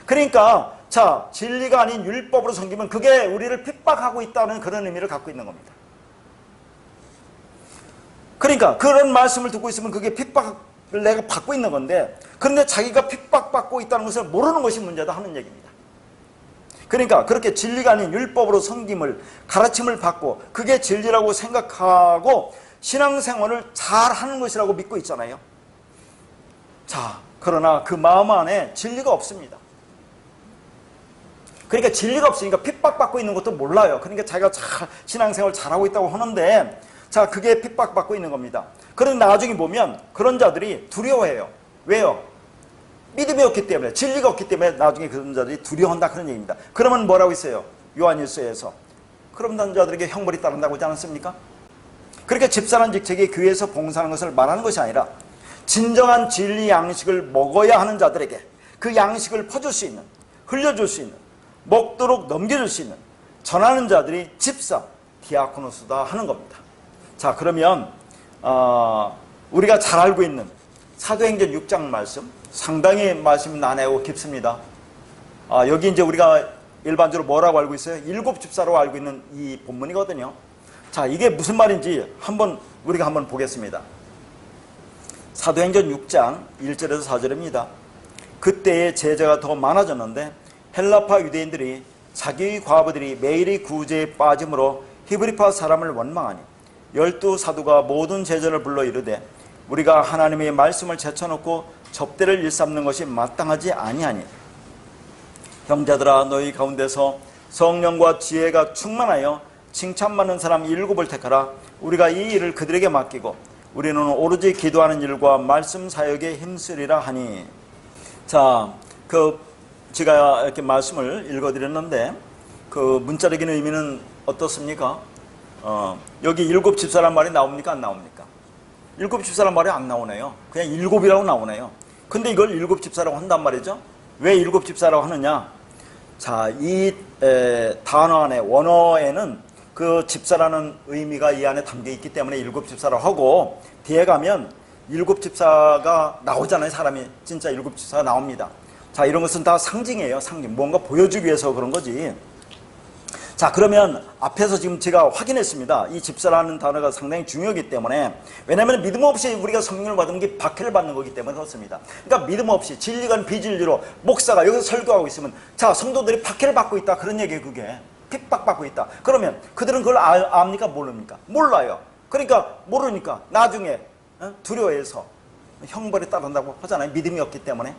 그러니까 자, 진리가 아닌 율법으로 섬기면 그게 우리를 핍박하고 있다는 그런 의미를 갖고 있는 겁니다. 그러니까 그런 말씀을 듣고 있으면 그게 핍박을 내가 받고 있는 건데, 그런데 자기가 핍박받고 있다는 것을 모르는 것이 문제다 하는 얘기입니다. 그러니까 그렇게 진리가 아닌 율법으로 섬김을, 가르침을 받고 그게 진리라고 생각하고 신앙생활을 잘하는 것이라고 믿고 있잖아요. 자, 그러나 그 마음 안에 진리가 없습니다. 그러니까 진리가 없으니까 핍박받고 있는 것도 몰라요. 그러니까 자기가 신앙생활 잘하고 있다고 하는데, 자, 그게 핍박받고 있는 겁니다. 그런데 나중에 보면 그런 자들이 두려워해요. 왜요? 믿음이 없기 때문에, 진리가 없기 때문에 나중에 그런 자들이 두려워한다 그런 얘기입니다. 그러면 뭐라고 있어요? 요한일서에서 그런 자들에게 형벌이 따른다고 하지 않았습니까? 그렇게 집사라는 직책이 교회에서 봉사하는 것을 말하는 것이 아니라 진정한 진리 양식을 먹어야 하는 자들에게 그 양식을 퍼줄 수 있는, 흘려줄 수 있는, 먹도록 넘겨줄 수 있는 전하는 자들이 집사, 디아코노스다 하는 겁니다. 자, 그러면 우리가 잘 알고 있는 사도행전 6장 말씀, 상당히 말씀이 난해하고 깊습니다. 여기 이제 우리가 일반적으로 뭐라고 알고 있어요? 7 집사로 알고 있는 이 본문이거든요. 자, 이게 무슨 말인지 우리가 한번 보겠습니다. 사도행전 6장 1절에서 4절입니다. 그때의 제자가 더 많아졌는데 헬라파 유대인들이 자기의 과부들이 매일의 구제에 빠짐으로 히브리파 사람을 원망하니 12 사도가 모든 제자를 불러 이르되 우리가 하나님의 말씀을 제쳐놓고 접대를 일삼는 것이 마땅하지 아니하니 형제들아, 너희 가운데서 성령과 지혜가 충만하여 칭찬받는 사람 7을 택하라. 우리가 이 일을 그들에게 맡기고 우리는 오로지 기도하는 일과 말씀 사역에 힘쓰리라 하니. 자, 제가 이렇게 말씀을 읽어드렸는데 그 문자적인 의미는 어떻습니까? 여기 7 집사란 말이 나옵니까? 안 나옵니까? 7 집사란 말이 안 나오네요. 그냥 7이라고 나오네요. 근데 이걸 7 집사라고 한단 말이죠. 왜 7 집사라고 하느냐? 자, 이 단어 안에, 원어에는 그 집사라는 의미가 이 안에 담겨 있기 때문에 7 집사라고 하고, 뒤에 가면 7 집사가 나오잖아요. 사람이 진짜 7 집사가 나옵니다. 자, 이런 것은 다 상징이에요. 상징. 뭔가 보여주기 위해서 그런 거지. 자, 그러면 앞에서 지금 제가 확인했습니다. 이 집사라는 단어가 상당히 중요하기 때문에, 왜냐하면 믿음 없이 우리가 성령을 받은 게 박해를 받는 거기 때문에 그렇습니다. 그러니까 믿음 없이 진리가 비진리로 목사가 여기서 설교하고 있으면, 자, 성도들이 박해를 받고 있다 그런 얘기예요. 그게 핍박받고 있다. 그러면 그들은 그걸 압니까? 모릅니까? 몰라요. 그러니까 모르니까 나중에 두려워해서 형벌에 따른다고 하잖아요. 믿음이 없기 때문에.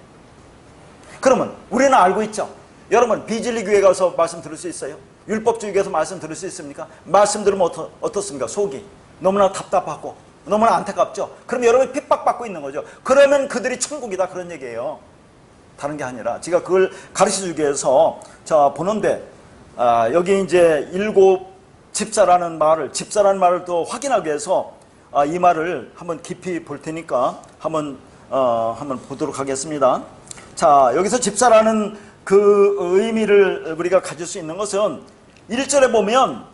그러면 우리는 알고 있죠. 여러분, 비진리 교회 가서 말씀 들을 수 있어요? 율법주의 교회에서 말씀 들을 수 있습니까? 말씀 들으면 어떻습니까? 속이 너무나 답답하고 너무나 안타깝죠. 그럼 여러분이 핍박받고 있는 거죠. 그러면 그들이 천국이다 그런 얘기예요. 다른 게 아니라 제가 그걸 가르쳐주기 위해서 자, 보는데 여기 이제 7 집사라는 말을 또 확인하기 위해서 이 말을 한번 깊이 볼 테니까 한번 보도록 하겠습니다. 자, 여기서 집사라는 그 의미를 우리가 가질 수 있는 것은 1절에 보면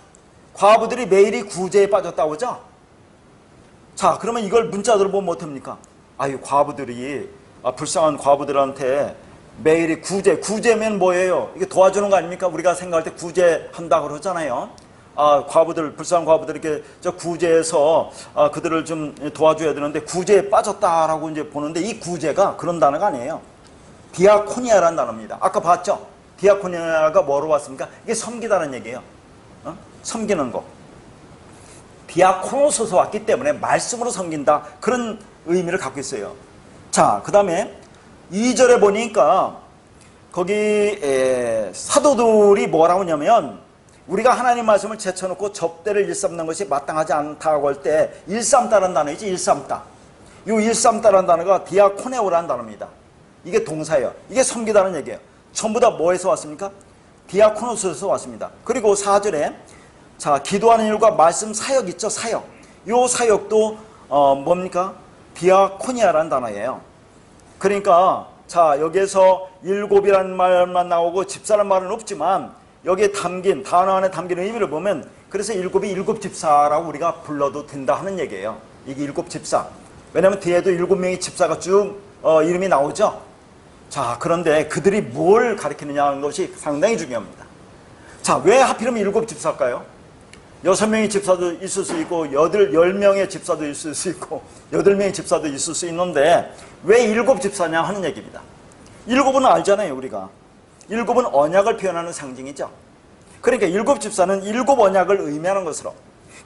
과부들이 매일이 구제에 빠졌다고 하죠. 자, 그러면 이걸 문자들로 보면 어떻습니까? 아유, 과부들이 불쌍한 과부들한테 매일이 구제면 뭐예요? 이게 도와주는 거 아닙니까? 우리가 생각할 때 구제한다 그러잖아요. 과부들, 불쌍한 과부들에게 구제해서 그들을 좀 도와줘야 되는데 구제에 빠졌다라고 이제 보는데, 이 구제가 그런 단어가 아니에요. 디아코니아라는 단어입니다. 아까 봤죠? 디아코니아가 뭐로 왔습니까? 이게 섬기다는 얘기예요. 섬기는 거. 디아코노스에서 왔기 때문에 말씀으로 섬긴다, 그런 의미를 갖고 있어요. 자, 그 다음에 2절에 보니까 거기 사도들이 뭐라고 하냐면 우리가 하나님 말씀을 제쳐놓고 접대를 일삼는 것이 마땅하지 않다고 할 때 일삼다라는 단어이지. 일삼다. 이 일삼다라는 단어가 디아코네오라는 단어입니다. 이게 동사예요. 이게 섬기다는 얘기예요. 전부 다 뭐에서 왔습니까? 디아코노스에서 왔습니다. 그리고 4절에 자, 기도하는 일과 말씀 사역 있죠. 사역. 이 사역도 뭡니까? 디아코니아라는 단어예요. 그러니까 자, 여기에서 일곱이라는 말만 나오고 집사라는 말은 없지만 여기에 담긴, 단어 안에 담긴 의미를 보면 그래서 일곱이 일곱 집사라고 우리가 불러도 된다 하는 얘기예요. 이게 일곱 집사. 왜냐하면 뒤에도 7명의 집사가 쭉 이름이 나오죠. 자, 그런데 그들이 뭘 가리키느냐 하는 것이 상당히 중요합니다. 자, 왜 하필이면 일곱 집사일까요? 6명의 집사도 있을 수 있고 10명의 집사도 있을 수 있고 8명의 집사도 있을 수 있는데 왜 일곱 집사냐 하는 얘기입니다. 일곱은 알잖아요. 우리가 일곱은 언약을 표현하는 상징이죠. 그러니까 일곱 집사는 일곱 언약을 의미하는 것으로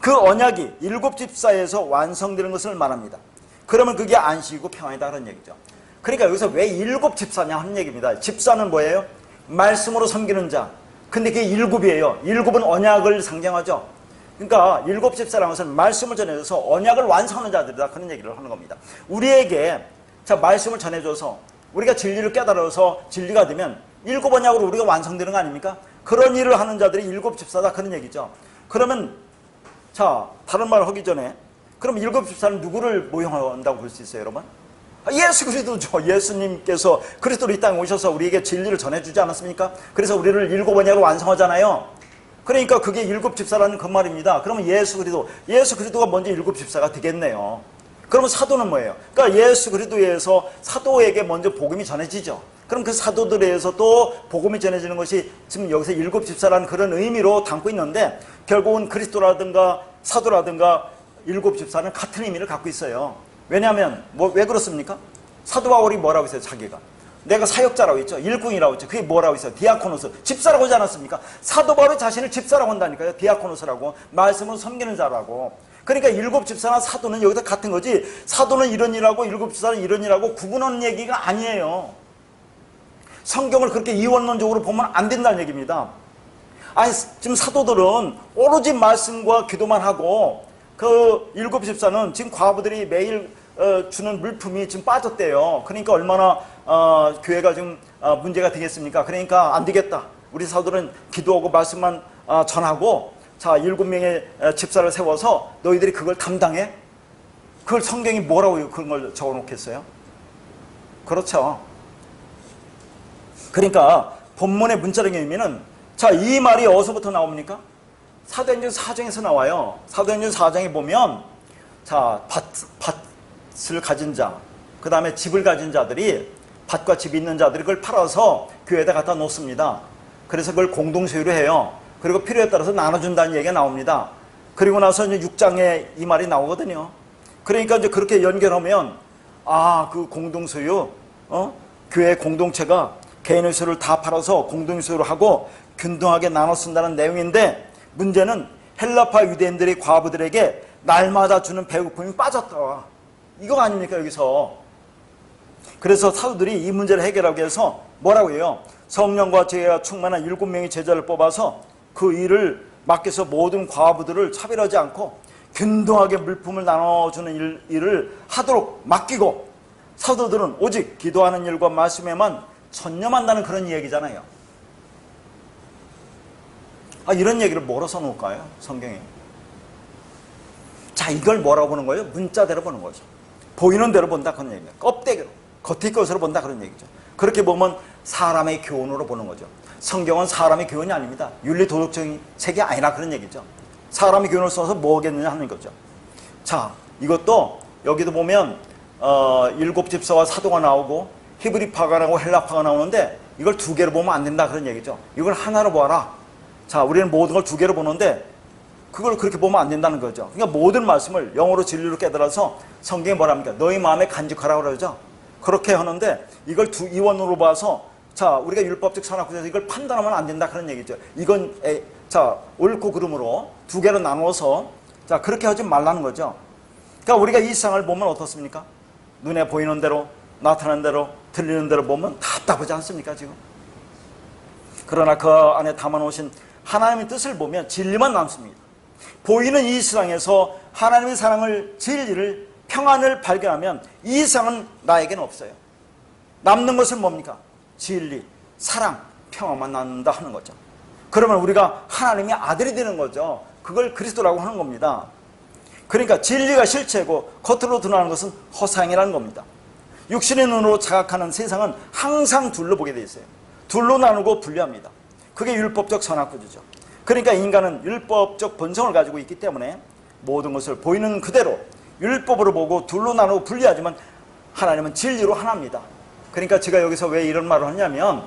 그 언약이 일곱 집사에서 완성되는 것을 말합니다. 그러면 그게 안식이고 평안이다라는 얘기죠. 그러니까 여기서 왜 일곱 집사냐 하는 얘기입니다. 집사는 뭐예요? 말씀으로 섬기는 자. 근데 그게 일곱이에요. 일곱은 언약을 상징하죠. 그러니까 일곱 집사라는 것은 말씀을 전해줘서 언약을 완성하는 자들이다. 그런 얘기를 하는 겁니다. 우리에게 자, 말씀을 전해줘서 우리가 진리를 깨달아서 진리가 되면 일곱 언약으로 우리가 완성되는 거 아닙니까? 그런 일을 하는 자들이 일곱 집사다. 그런 얘기죠. 그러면 자, 다른 말을 하기 전에 그럼 일곱 집사는 누구를 모형한다고 볼 수 있어요, 여러분? 예수 그리스도죠. 예수님께서 그리스도로 이 땅에 오셔서 우리에게 진리를 전해주지 않았습니까? 그래서 우리를 일곱 언약으로 완성하잖아요. 그러니까 그게 일곱 집사라는 그 말입니다. 그러면 예수 그리스도가 먼저 일곱 집사가 되겠네요. 그러면 사도는 뭐예요? 그러니까 예수 그리스도에서 사도에게 먼저 복음이 전해지죠. 그럼 그 사도들에 의해서 또 복음이 전해지는 것이 지금 여기서 일곱 집사라는 그런 의미로 담고 있는데 결국은 그리스도라든가 사도라든가 일곱 집사는 같은 의미를 갖고 있어요. 왜냐하면 왜 그렇습니까? 사도 바울이 뭐라고 했어요? 자기가 내가 사역자라고 했죠. 일꾼이라고 했죠. 그게 뭐라고 했어요? 디아코노스. 집사라고 하지 않았습니까? 사도 바울이 자신을 집사라고 한다니까요. 디아코노스라고. 말씀으로 섬기는 자라고. 그러니까 일곱 집사나 사도는 여기서 같은 거지 사도는 이런 일하고 일곱 집사는 이런 일하고 구분하는 얘기가 아니에요. 성경을 그렇게 이원론적으로 보면 안 된다는 얘기입니다. 아니 지금 사도들은 오로지 말씀과 기도만 하고 그 일곱 집사는 지금 과부들이 매일 주는 물품이 지금 빠졌대요. 그러니까 얼마나 교회가 지금 문제가 되겠습니까? 그러니까 안 되겠다. 우리 사도들은 기도하고 말씀만 전하고 자 7명의 집사를 세워서 너희들이 그걸 담당해? 그걸 성경이 뭐라고 그런 걸 적어놓겠어요? 그렇죠. 그러니까 본문의 문자적인 의미는 자 이 말이 어디서부터 나옵니까? 사도행전 4장에서 나와요. 사도행전 4장에 보면 자 밭을 가진 자, 그 다음에 집을 가진 자들이 밭과 집이 있는 자들이 그걸 팔아서 교회에다 갖다 놓습니다. 그래서 그걸 공동소유로 해요. 그리고 필요에 따라서 나눠준다는 얘기가 나옵니다. 그리고 나서 이제 6장에 이 말이 나오거든요. 그러니까 이제 그렇게 연결하면 그 공동소유, 교회 공동체가 개인의 소유를 다 팔아서 공동소유로 하고 균등하게 나눠 쓴다는 내용인데 문제는 헬라파 유대인들이 과부들에게 날마다 주는 배고픔이 빠졌다. 이거 아닙니까 여기서. 그래서 사도들이 이 문제를 해결하기 위해서 뭐라고 해요? 성령과 지혜가 충만한 7명의 제자를 뽑아서 그 일을 맡겨서 모든 과부들을 차별하지 않고 균등하게 물품을 나눠주는 일을 하도록 맡기고 사도들은 오직 기도하는 일과 말씀에만 전념한다는 그런 이야기잖아요. 이런 얘기를 뭐로 써놓을까요? 성경에. 자, 이걸 뭐라고 보는 거예요? 문자대로 보는 거죠. 보이는 대로 본다 그런 얘기입니다. 껍데기로, 겉의 것으로 본다 그런 얘기죠. 그렇게 보면 사람의 교훈으로 보는 거죠. 성경은 사람의 교훈이 아닙니다. 윤리도덕적인 책이 아니라 그런 얘기죠. 사람의 교훈을 써서 뭐겠느냐 하는 거죠. 자, 이것도 여기도 보면 일곱 집사와 사도가 나오고 히브리파가 나오고 헬라파가 나오는데 이걸 두 개로 보면 안 된다 그런 얘기죠. 이걸 하나로 보아라. 자, 우리는 모든 걸 두 개로 보는데 그걸 그렇게 보면 안 된다는 거죠. 그러니까 모든 말씀을 영어로 진리로 깨달아서 성경에 뭐랍니까? 너희 마음에 간직하라고 그러죠. 그렇게 하는데 이걸 두 이원으로 봐서 자, 우리가 율법적 선악구에서 이걸 판단하면 안 된다 그런 얘기죠. 이건 자, 옳고 그름으로 두 개로 나누어서 자, 그렇게 하지 말라는 거죠. 그러니까 우리가 이 세상을 보면 어떻습니까? 눈에 보이는 대로 나타나는 대로 들리는 대로 보면 답답하지 않습니까 지금? 그러나 그 안에 담아놓으신 하나님의 뜻을 보면 진리만 남습니다. 보이는 이 세상에서 하나님의 사랑을, 진리를, 평안을 발견하면 이 세상은 나에게는 없어요. 남는 것은 뭡니까? 진리, 사랑, 평안만 남는다 하는 거죠. 그러면 우리가 하나님의 아들이 되는 거죠. 그걸 그리스도라고 하는 겁니다. 그러니까 진리가 실체고 겉으로 드러나는 것은 허상이라는 겁니다. 육신의 눈으로 자각하는 세상은 항상 둘로 보게 돼 있어요. 둘로 나누고 분류합니다. 그게 율법적 선악구조죠. 그러니까 인간은 율법적 본성을 가지고 있기 때문에 모든 것을 보이는 그대로 율법으로 보고 둘로 나누고 분리하지만 하나님은 진리로 하나입니다. 그러니까 제가 여기서 왜 이런 말을 하냐면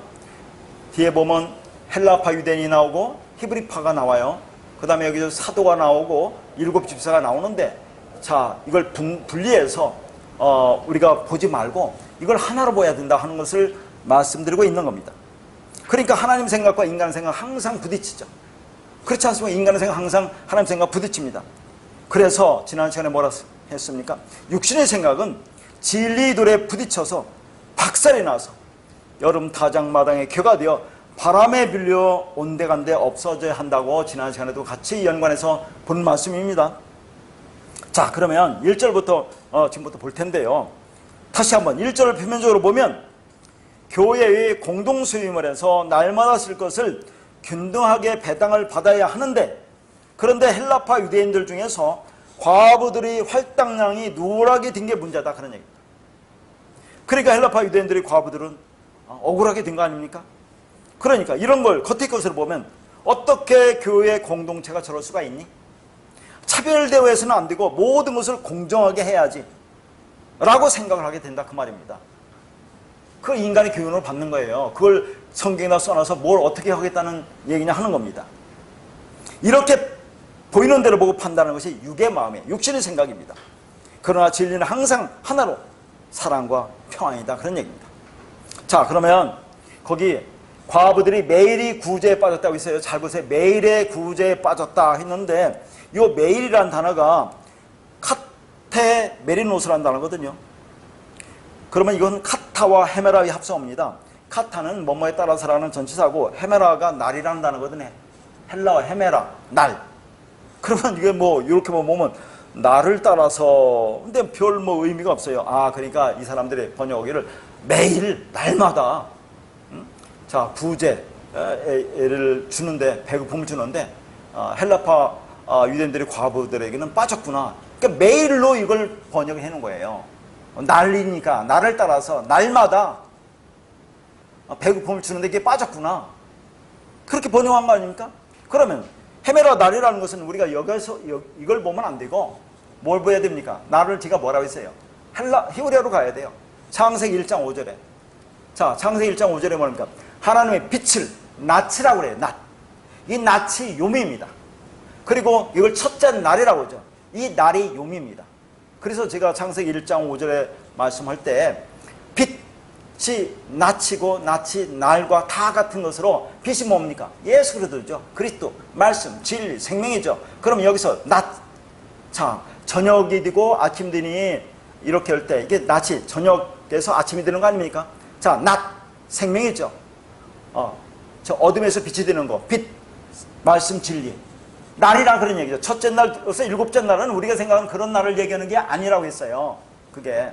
뒤에 보면 헬라파 유대인이 나오고 히브리파가 나와요. 그 다음에 여기서 사도가 나오고 일곱 집사가 나오는데, 자, 이걸 분리해서 우리가 보지 말고 이걸 하나로 보아야 된다 하는 것을 말씀드리고 있는 겁니다. 그러니까 하나님 생각과 인간 생각 항상 부딪히죠. 그렇지 않습니까? 인간의 생각 항상 하나님 생각 부딪힙니다. 그래서 지난 시간에 뭐라 했습니까? 육신의 생각은 진리돌에 부딪혀서 박살이 나서 여름 타작마당에 겨가 되어 바람에 밀려 온데간데 없어져야 한다고 지난 시간에도 같이 연관해서 본 말씀입니다. 자, 그러면 1절부터 지금부터 볼 텐데요. 다시 한번 1절을 표면적으로 보면 교회의 공동소유물 해서 날마다 쓸 것을 균등하게 배당을 받아야 하는데, 그런데 헬라파 유대인들 중에서 과부들이 할당량이 누락이 된 게 문제다, 그런 얘기입니다. 그러니까 헬라파 유대인들의 과부들은 억울하게 된 거 아닙니까? 그러니까 이런 걸 겉의 것으로 보면 어떻게 교회 공동체가 저럴 수가 있니? 차별대우해서는 안 되고 모든 것을 공정하게 해야지 라고 생각을 하게 된다, 그 말입니다. 그 인간의 교훈을 받는 거예요. 그걸 성경에다 써놔서 뭘 어떻게 하겠다는 얘기냐 하는 겁니다. 이렇게 보이는 대로 보고 판단하는 것이 육의 마음이에요. 육신의 생각입니다. 그러나 진리는 항상 하나로 사랑과 평안이다, 그런 얘기입니다. 자, 그러면 거기 과부들이 매일이 구제에 빠졌다고 있어요. 잘 보세요. 매일의 구제에 빠졌다 했는데 이 매일이라는 단어가 카테 메리노스라는 단어거든요. 그러면 이건 카타와 헤메라의 합성어입니다. 카타는 뭐뭐에 따라서라는 전치사고 헤메라가 날이라는 단어거든요. 헬라어 헤메라, 날. 그러면 이게 뭐 이렇게 보면 날을 따라서, 근데 별 뭐 의미가 없어요. 아, 그러니까 이 사람들의 번역하기를 매일 날마다 자, 구제를 주는데, 배고픔을 주는데 헬라파 유대인들이 과부들에게는 빠졌구나. 그러니까 매일로 이걸 번역해 놓은 거예요. 날이니까 날을 따라서 날마다 배고픔을 주는데 이게 빠졌구나. 그렇게 번역한 거 아닙니까? 그러면 헤메라 날이라는 것은 우리가 여기서 이걸 보면 안 되고 뭘 봐야 됩니까? 날을 제가 뭐라고 했어요? 히브리어로 가야 돼요. 창세기 1장 5절에. 자, 창세기 1장 5절에 뭐입니까? 하나님의 빛을 낫이라고 그래요. 낫. 이 낫이 요미입니다. 그리고 이걸 첫째 날이라고 하죠. 이 날이 요미입니다. 그래서 제가 창세기 1장 5절에 말씀할 때 빛이 낫이고 낫이 날과 다 같은 것으로 빛이 뭡니까? 예수 그리스도죠. 그리스도, 말씀, 진리, 생명이죠. 그럼 여기서 낫. 자, 저녁이 되고 아침 되니 이렇게 할 때 이게 낫이 저녁에서 아침이 되는 거 아닙니까? 자, 낫. 생명이죠. 저 어둠에서 빛이 되는 거, 빛, 말씀, 진리. 날이란 그런 얘기죠. 첫째 날에서 일곱째 날은 우리가 생각하는 그런 날을 얘기하는 게 아니라고 했어요. 그게.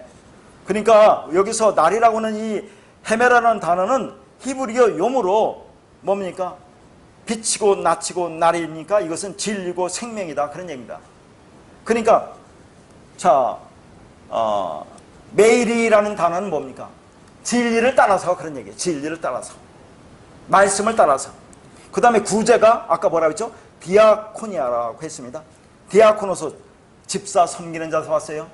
그러니까 여기서 날이라고는 이 헤메라는 단어는 히브리어 용어로 뭡니까? 빛이고 낫이고 날이니까 이것은 진리고 생명이다, 그런 얘기입니다. 그러니까 자, 매일이라는 단어는 뭡니까? 진리를 따라서 그런 얘기예요. 진리를 따라서. 말씀을 따라서. 그 다음에 구제가 아까 뭐라고 했죠? 디아코니아라고 했습니다. 디아코노스, 집사 섬기는 자서 왔어요.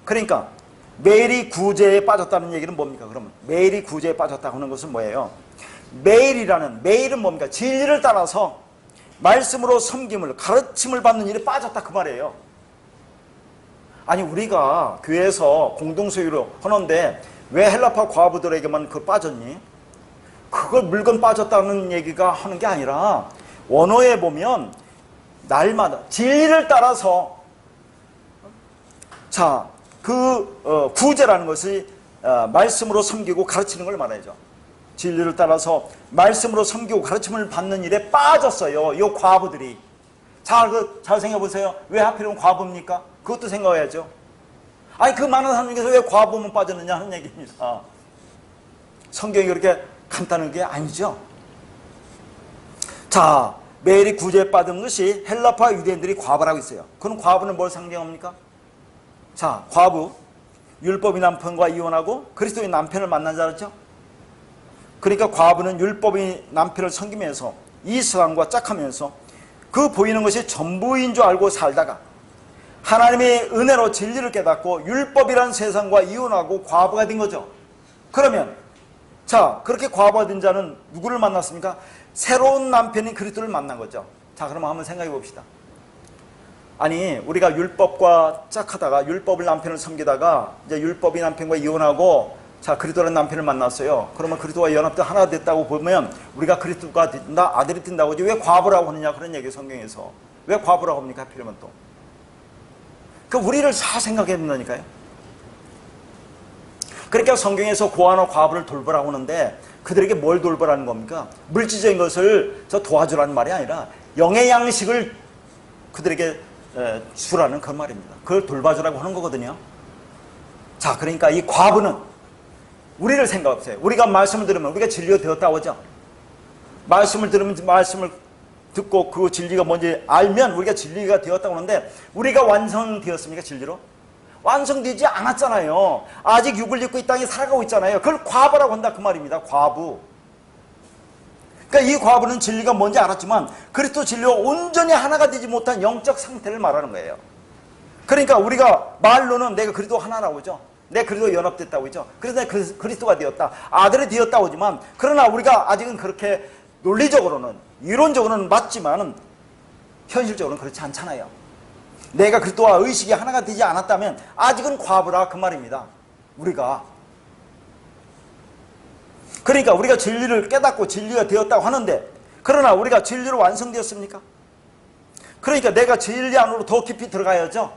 그러니까 매일이 구제에 빠졌다는 얘기는 뭡니까? 그러면 매일이 구제에 빠졌다고 하는 것은 뭐예요? 매일은 뭡니까? 진리를 따라서 말씀으로 섬김을, 가르침을 받는 일에 빠졌다, 그 말이에요. 아니, 우리가 교회에서 공동소유로 하는데 왜 헬라파 과부들에게만 그걸 빠졌니? 그걸 물건 빠졌다는 얘기가 하는 게 아니라 원어에 보면 날마다 진리를 따라서, 자, 그 구제라는 것이 말씀으로 섬기고 가르치는 걸 말하죠. 진리를 따라서 말씀으로 섬기고 가르침을 받는 일에 빠졌어요. 이 과부들이. 잘 생각해 보세요. 왜 하필이면 과부입니까? 그것도 생각해야죠. 아니 그 많은 사람 중에서 왜 과부만 빠졌느냐 하는 얘기입니다. 성경이 그렇게 간단한 게 아니죠. 자, 메일이 구제에 빠진 것이 헬라파 유대인들이 과부라고 있어요. 그럼 과부는 뭘 상징합니까? 자, 과부, 율법의 남편과 이혼하고 그리스도의 남편을 만난 자였죠. 그러니까 과부는 율법의 남편을 섬기면서 이스라엘과 짝하면서 그 보이는 것이 전부인 줄 알고 살다가 하나님의 은혜로 진리를 깨닫고 율법이란 세상과 이혼하고 과부가 된 거죠. 그러면 자, 그렇게 과부가 된 자는 누구를 만났습니까? 새로운 남편인 그리스도를 만난 거죠. 자, 그러면 한번 생각해 봅시다. 아니, 우리가 율법과 짝하다가 율법을 남편을 섬기다가 이제 율법이 남편과 이혼하고 자, 그리스도라는 남편을 만났어요. 그러면 그리스도와 연합도 하나 됐다고 보면 우리가 그리스도가 된다, 아들이 된다고 하지 왜 과부라고 하느냐 그런 얘기 성경에서. 왜 과부라고 합니까? 하필이면 또. 그 우리를 잘 생각해야 된다니까요. 그러니까 성경에서 고아나 과부를 돌보라고 하는데 그들에게 뭘 돌보라는 겁니까? 물질적인 것을 도와주라는 말이 아니라 영의 양식을 그들에게 주라는 그 말입니다. 그걸 돌봐주라고 하는 거거든요. 자, 그러니까 이 과부는 우리를 생각해보세요. 우리가 말씀을 들으면 우리가 진리가 되었다고 하죠. 말씀을 들으면 말씀을 듣고 그 진리가 뭔지 알면 우리가 진리가 되었다고 하는데 우리가 완성되었습니까? 진리로? 완성되지 않았잖아요. 아직 육을 입고 이 땅에 살아가고 있잖아요. 그걸 과부라고 한다 그 말입니다. 과부. 그러니까 이 과부는 진리가 뭔지 알았지만 그리스도 진리와 온전히 하나가 되지 못한 영적 상태를 말하는 거예요. 그러니까 우리가 말로는 내가 그리스도 하나라고 하죠. 내가 그리스도 연합됐다고 하죠. 그래서 내가 그리스도가 되었다. 아들이 되었다고 하지만 그러나 우리가 아직은 그렇게 논리적으로는 이론적으로는 맞지만 현실적으로는 그렇지 않잖아요. 내가 그리스도와 의식이 하나가 되지 않았다면 아직은 과부라 그 말입니다. 우리가. 그러니까 우리가 진리를 깨닫고 진리가 되었다고 하는데 그러나 우리가 진리로 완성되었습니까? 그러니까 내가 진리 안으로 더 깊이 들어가야죠.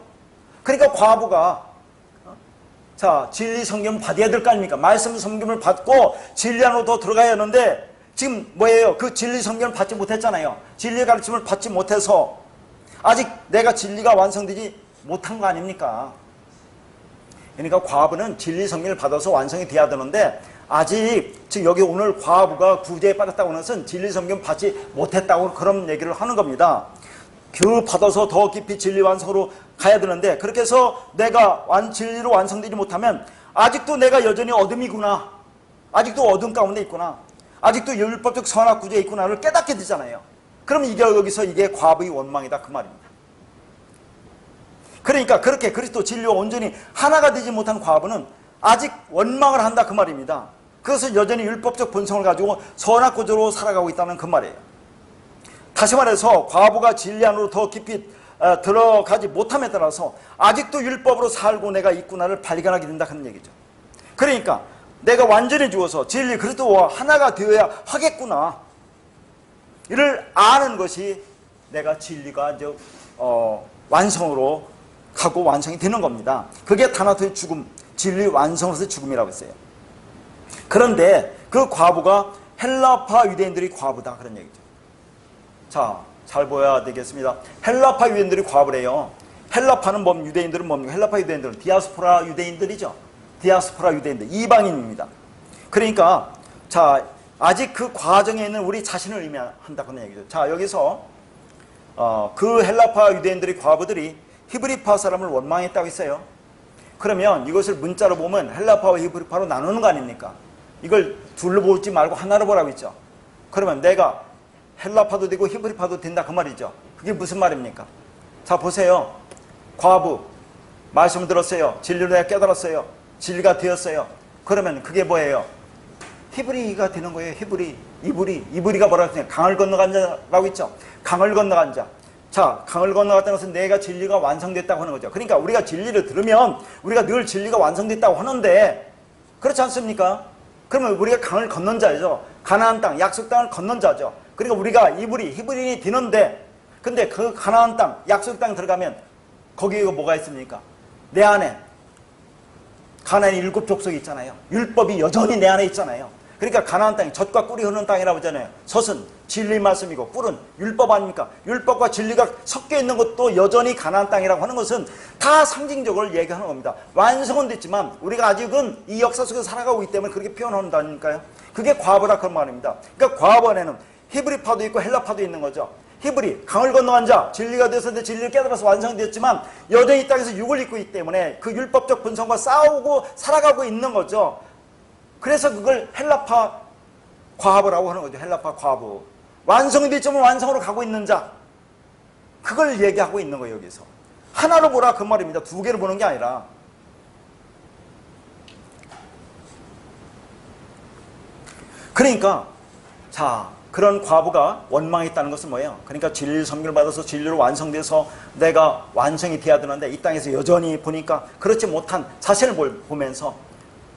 그러니까 과부가 자, 진리 성경을 받아야 될 거 아닙니까? 말씀 성경을 받고 진리 안으로 더 들어가야 하는데 지금 뭐예요? 그 진리 성경을 받지 못했잖아요. 진리의 가르침을 받지 못해서 아직 내가 진리가 완성되지 못한 거 아닙니까? 그러니까 과부는 진리 성경을 받아서 완성이 돼야 되는데 아직 지금 여기 오늘 과부가 구제에 빠졌다고 하는 것은 진리 성경 받지 못했다고 그런 얘기를 하는 겁니다. 그 받아서 더 깊이 진리 완성으로 가야 되는데 그렇게 해서 내가 진리로 완성되지 못하면 아직도 내가 여전히 어둠이구나. 아직도 어둠 가운데 있구나. 아직도 율법적 선악 구제에 있구나를 깨닫게 되잖아요. 그럼 이게 여기서 이게 과부의 원망이다 그 말입니다. 그러니까 그렇게 그리스도 진리와 온전히 하나가 되지 못한 과부는 아직 원망을 한다 그 말입니다. 그것은 여전히 율법적 본성을 가지고 선악 구제로 살아가고 있다는 그 말이에요. 다시 말해서 과부가 진리 안으로 더 깊이 들어가지 못함에 따라서 아직도 율법으로 살고 내가 있구나를 발견하게 된다 하는 얘기죠. 그러니까 내가 완전히 죽어서 진리 그리스도와 하나가 되어야 하겠구나 이를 아는 것이 내가 진리가 이제 완성으로 가고 완성이 되는 겁니다. 그게 타나토의 죽음, 진리 완성으로서의 죽음이라고 했어요. 그런데 그 과부가 헬라파 유대인들이 과부다 그런 얘기죠. 자, 잘 보여야 되겠습니다. 헬라파 유대인들이 과부래요. 헬라파는 유대인들은 뭡니까? 헬라파 유대인들은 디아스포라 유대인들이죠. 디아스포라 유대인들, 이방인입니다. 그러니까 자, 아직 그 과정에 있는 우리 자신을 의미한다 그런 얘기죠. 자, 여기서 그 헬라파 유대인들의 과부들이 히브리파 사람을 원망했다고 했어요. 그러면 이것을 문자로 보면 헬라파와 히브리파로 나누는 거 아닙니까? 이걸 둘로 보지 말고 하나로 보라고 했죠. 그러면 내가 헬라파도 되고 히브리파도 된다 그 말이죠. 그게 무슨 말입니까? 자, 보세요. 과부 말씀을 들었어요. 진리를 내가 깨달았어요. 진리가 되었어요. 그러면 그게 뭐예요? 히브리가 되는 거예요. 이브리가 뭐라고 했어요? 강을 건너간 자라고 했죠. 강을 건너간 자. 자, 강을 건너갔다는 것은 내가 진리가 완성됐다고 하는 거죠. 그러니까 우리가 진리를 들으면 우리가 늘 진리가 완성됐다고 하는데 그렇지 않습니까? 그러면 우리가 강을 건넌 자죠. 가나안 땅, 약속 땅을 건넌 자죠. 그러니까 우리가 히브리인이 되는데 근데 그 가나안 땅, 약속 땅 들어가면 거기에 뭐가 있습니까? 내 안에 가나안의 7족속이 있잖아요. 율법이 여전히 내 안에 있잖아요. 그러니까 가나안 땅이 젖과 꿀이 흐르는 땅이라고 하잖아요. 젖은 진리 말씀이고 꿀은 율법 아닙니까? 율법과 진리가 섞여 있는 것도 여전히 가나안 땅이라고 하는 것은 다 상징적으로 얘기하는 겁니다. 완성은 됐지만 우리가 아직은 이 역사 속에서 살아가고 있기 때문에 그렇게 표현한다니까요. 그게 과부다 그런 말입니다. 그러니까 과부 안에는 히브리파도 있고 헬라파도 있는 거죠. 히브리, 강을 건너간 자, 진리가 되어서 진리를 깨달아서 완성되었지만 여전히 이 땅에서 육을 입고 있기 때문에 그 율법적 본성과 싸우고 살아가고 있는 거죠. 그래서 그걸 헬라파 과부라고 하는 거죠. 헬라파 과부. 완성이 됐지만 완성으로 가고 있는 자. 그걸 얘기하고 있는 거예요, 여기서. 하나로 보라 그 말입니다. 두 개를 보는 게 아니라. 그러니까 자, 그런 과부가 원망했다는 것은 뭐예요? 그러니까 진리 선교를 받아서 진리로 완성돼서 내가 완성이 돼야 되는데 이 땅에서 여전히 보니까 그렇지 못한 자신을 보면서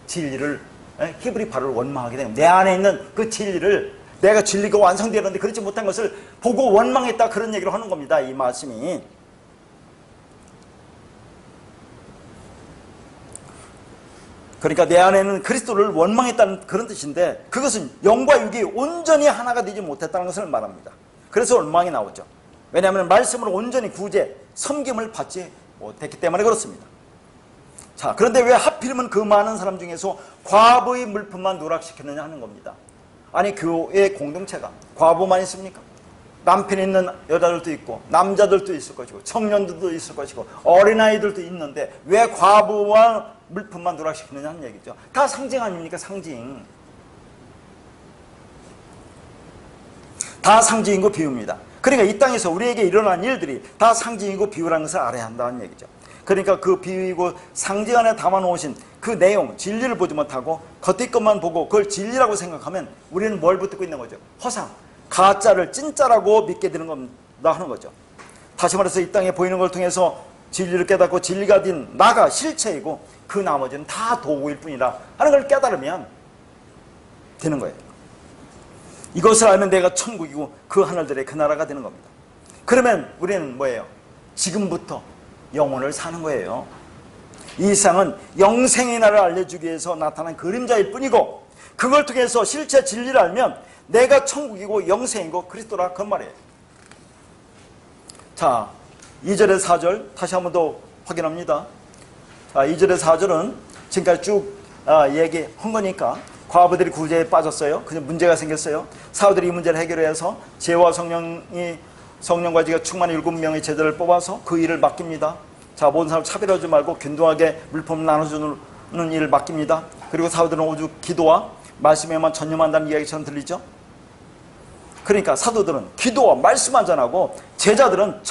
진리를 히브리파를 원망하게 되는 내 안에 있는 그 진리를 내가 진리가 완성되었는데 그렇지 못한 것을 보고 원망했다 그런 얘기를 하는 겁니다. 이 말씀이. 그러니까 내 안에는 그리스도를 원망했다는 그런 뜻인데 그것은 영과 육이 온전히 하나가 되지 못했다는 것을 말합니다. 그래서 원망이 나오죠. 왜냐하면 말씀으로 온전히 구제, 섬김을 받지 못했기 때문에 그렇습니다. 자, 그런데 왜 하필이면 그 많은 사람 중에서 과부의 물품만 누락시켰느냐 하는 겁니다. 아니 교회 공동체가 과부만 있습니까? 남편 있는 여자들도 있고 남자들도 있을 것이고 청년들도 있을 것이고 어린아이들도 있는데 왜 과부와 물품만 누락시키느냐 하는 얘기죠. 다 상징 아닙니까? 상징. 다 상징이고 비유입니다. 그러니까 이 땅에서 우리에게 일어난 일들이 다 상징이고 비유라는 것을 알아야 한다는 얘기죠. 그러니까 그 비유이고 상징 안에 담아놓으신 그 내용, 진리를 보지 못하고 겉의 것만 보고 그걸 진리라고 생각하면 우리는 뭘 붙들고 있는 거죠? 허상, 가짜를 진짜라고 믿게 되는 겁니다 하는 거죠. 다시 말해서 이 땅에 보이는 걸 통해서 진리를 깨닫고 진리가 된 나가 실체이고 그 나머지는 다 도구일 뿐이라 하는 걸 깨달으면 되는 거예요. 이것을 알면 내가 천국이고 그 하늘들의 그 나라가 되는 겁니다. 그러면 우리는 뭐예요? 지금부터 영혼을 사는 거예요. 이 세상은 영생의 나라를 알려주기 위해서 나타난 그림자일 뿐이고 그걸 통해서 실체 진리를 알면 내가 천국이고 영생이고 그리스도라 그 말이에요. 자, 2절에 4절 다시 한 번 더 확인합니다. 자, 2절에 4절은 지금까지 쭉 얘기한 거니까 과부들이 구제에 빠졌어요. 그냥 문제가 생겼어요. 사도들이 이 문제를 해결해서 죄와 성령과 지가 충만한 7명의 제자를 뽑아서 그 일을 맡깁니다. 자, 모든 사람 차별하지 말고 균등하게 물품 나눠주는 일을 맡깁니다. 그리고 사도들은 오직 기도와 말씀에만 전념한다는 이야기처럼 들리죠? 그러니까 사도들은 기도와 말씀 한잔하고 제자들은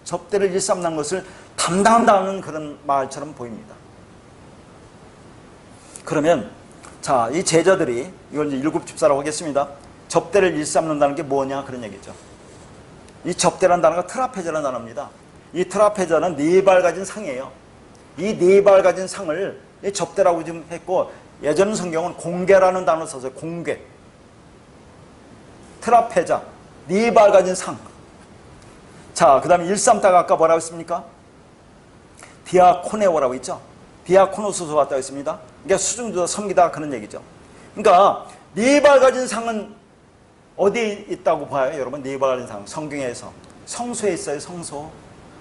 접대를 일삼는 것을 담당한다는 그런 말처럼 보입니다. 그러면 자, 이 제자들이 이걸 이제 7집사라고 하겠습니다. 접대를 일삼는다는 게 뭐냐 그런 얘기죠. 이 접대라는 단어가 트라페자라는 단어입니다. 이 트라페자는 4발 가진 상이에요. 이 4발 가진 상을 접대라고 좀 했고 예전 성경은 공개라는 단어를 써서 공개. 트라페자, 4발 가진 상. 자, 그 다음에 일삼다가 아까 뭐라고 했습니까? 디아코네오라고 있죠? 디아코노스에서 왔다고 했습니다. 그러니까 수중주다 섬기다 그런 얘기죠. 그러니까 4발 가진 상은 어디에 있다고 봐요? 여러분 4발 가진 상 성경에서 성소에 있어요.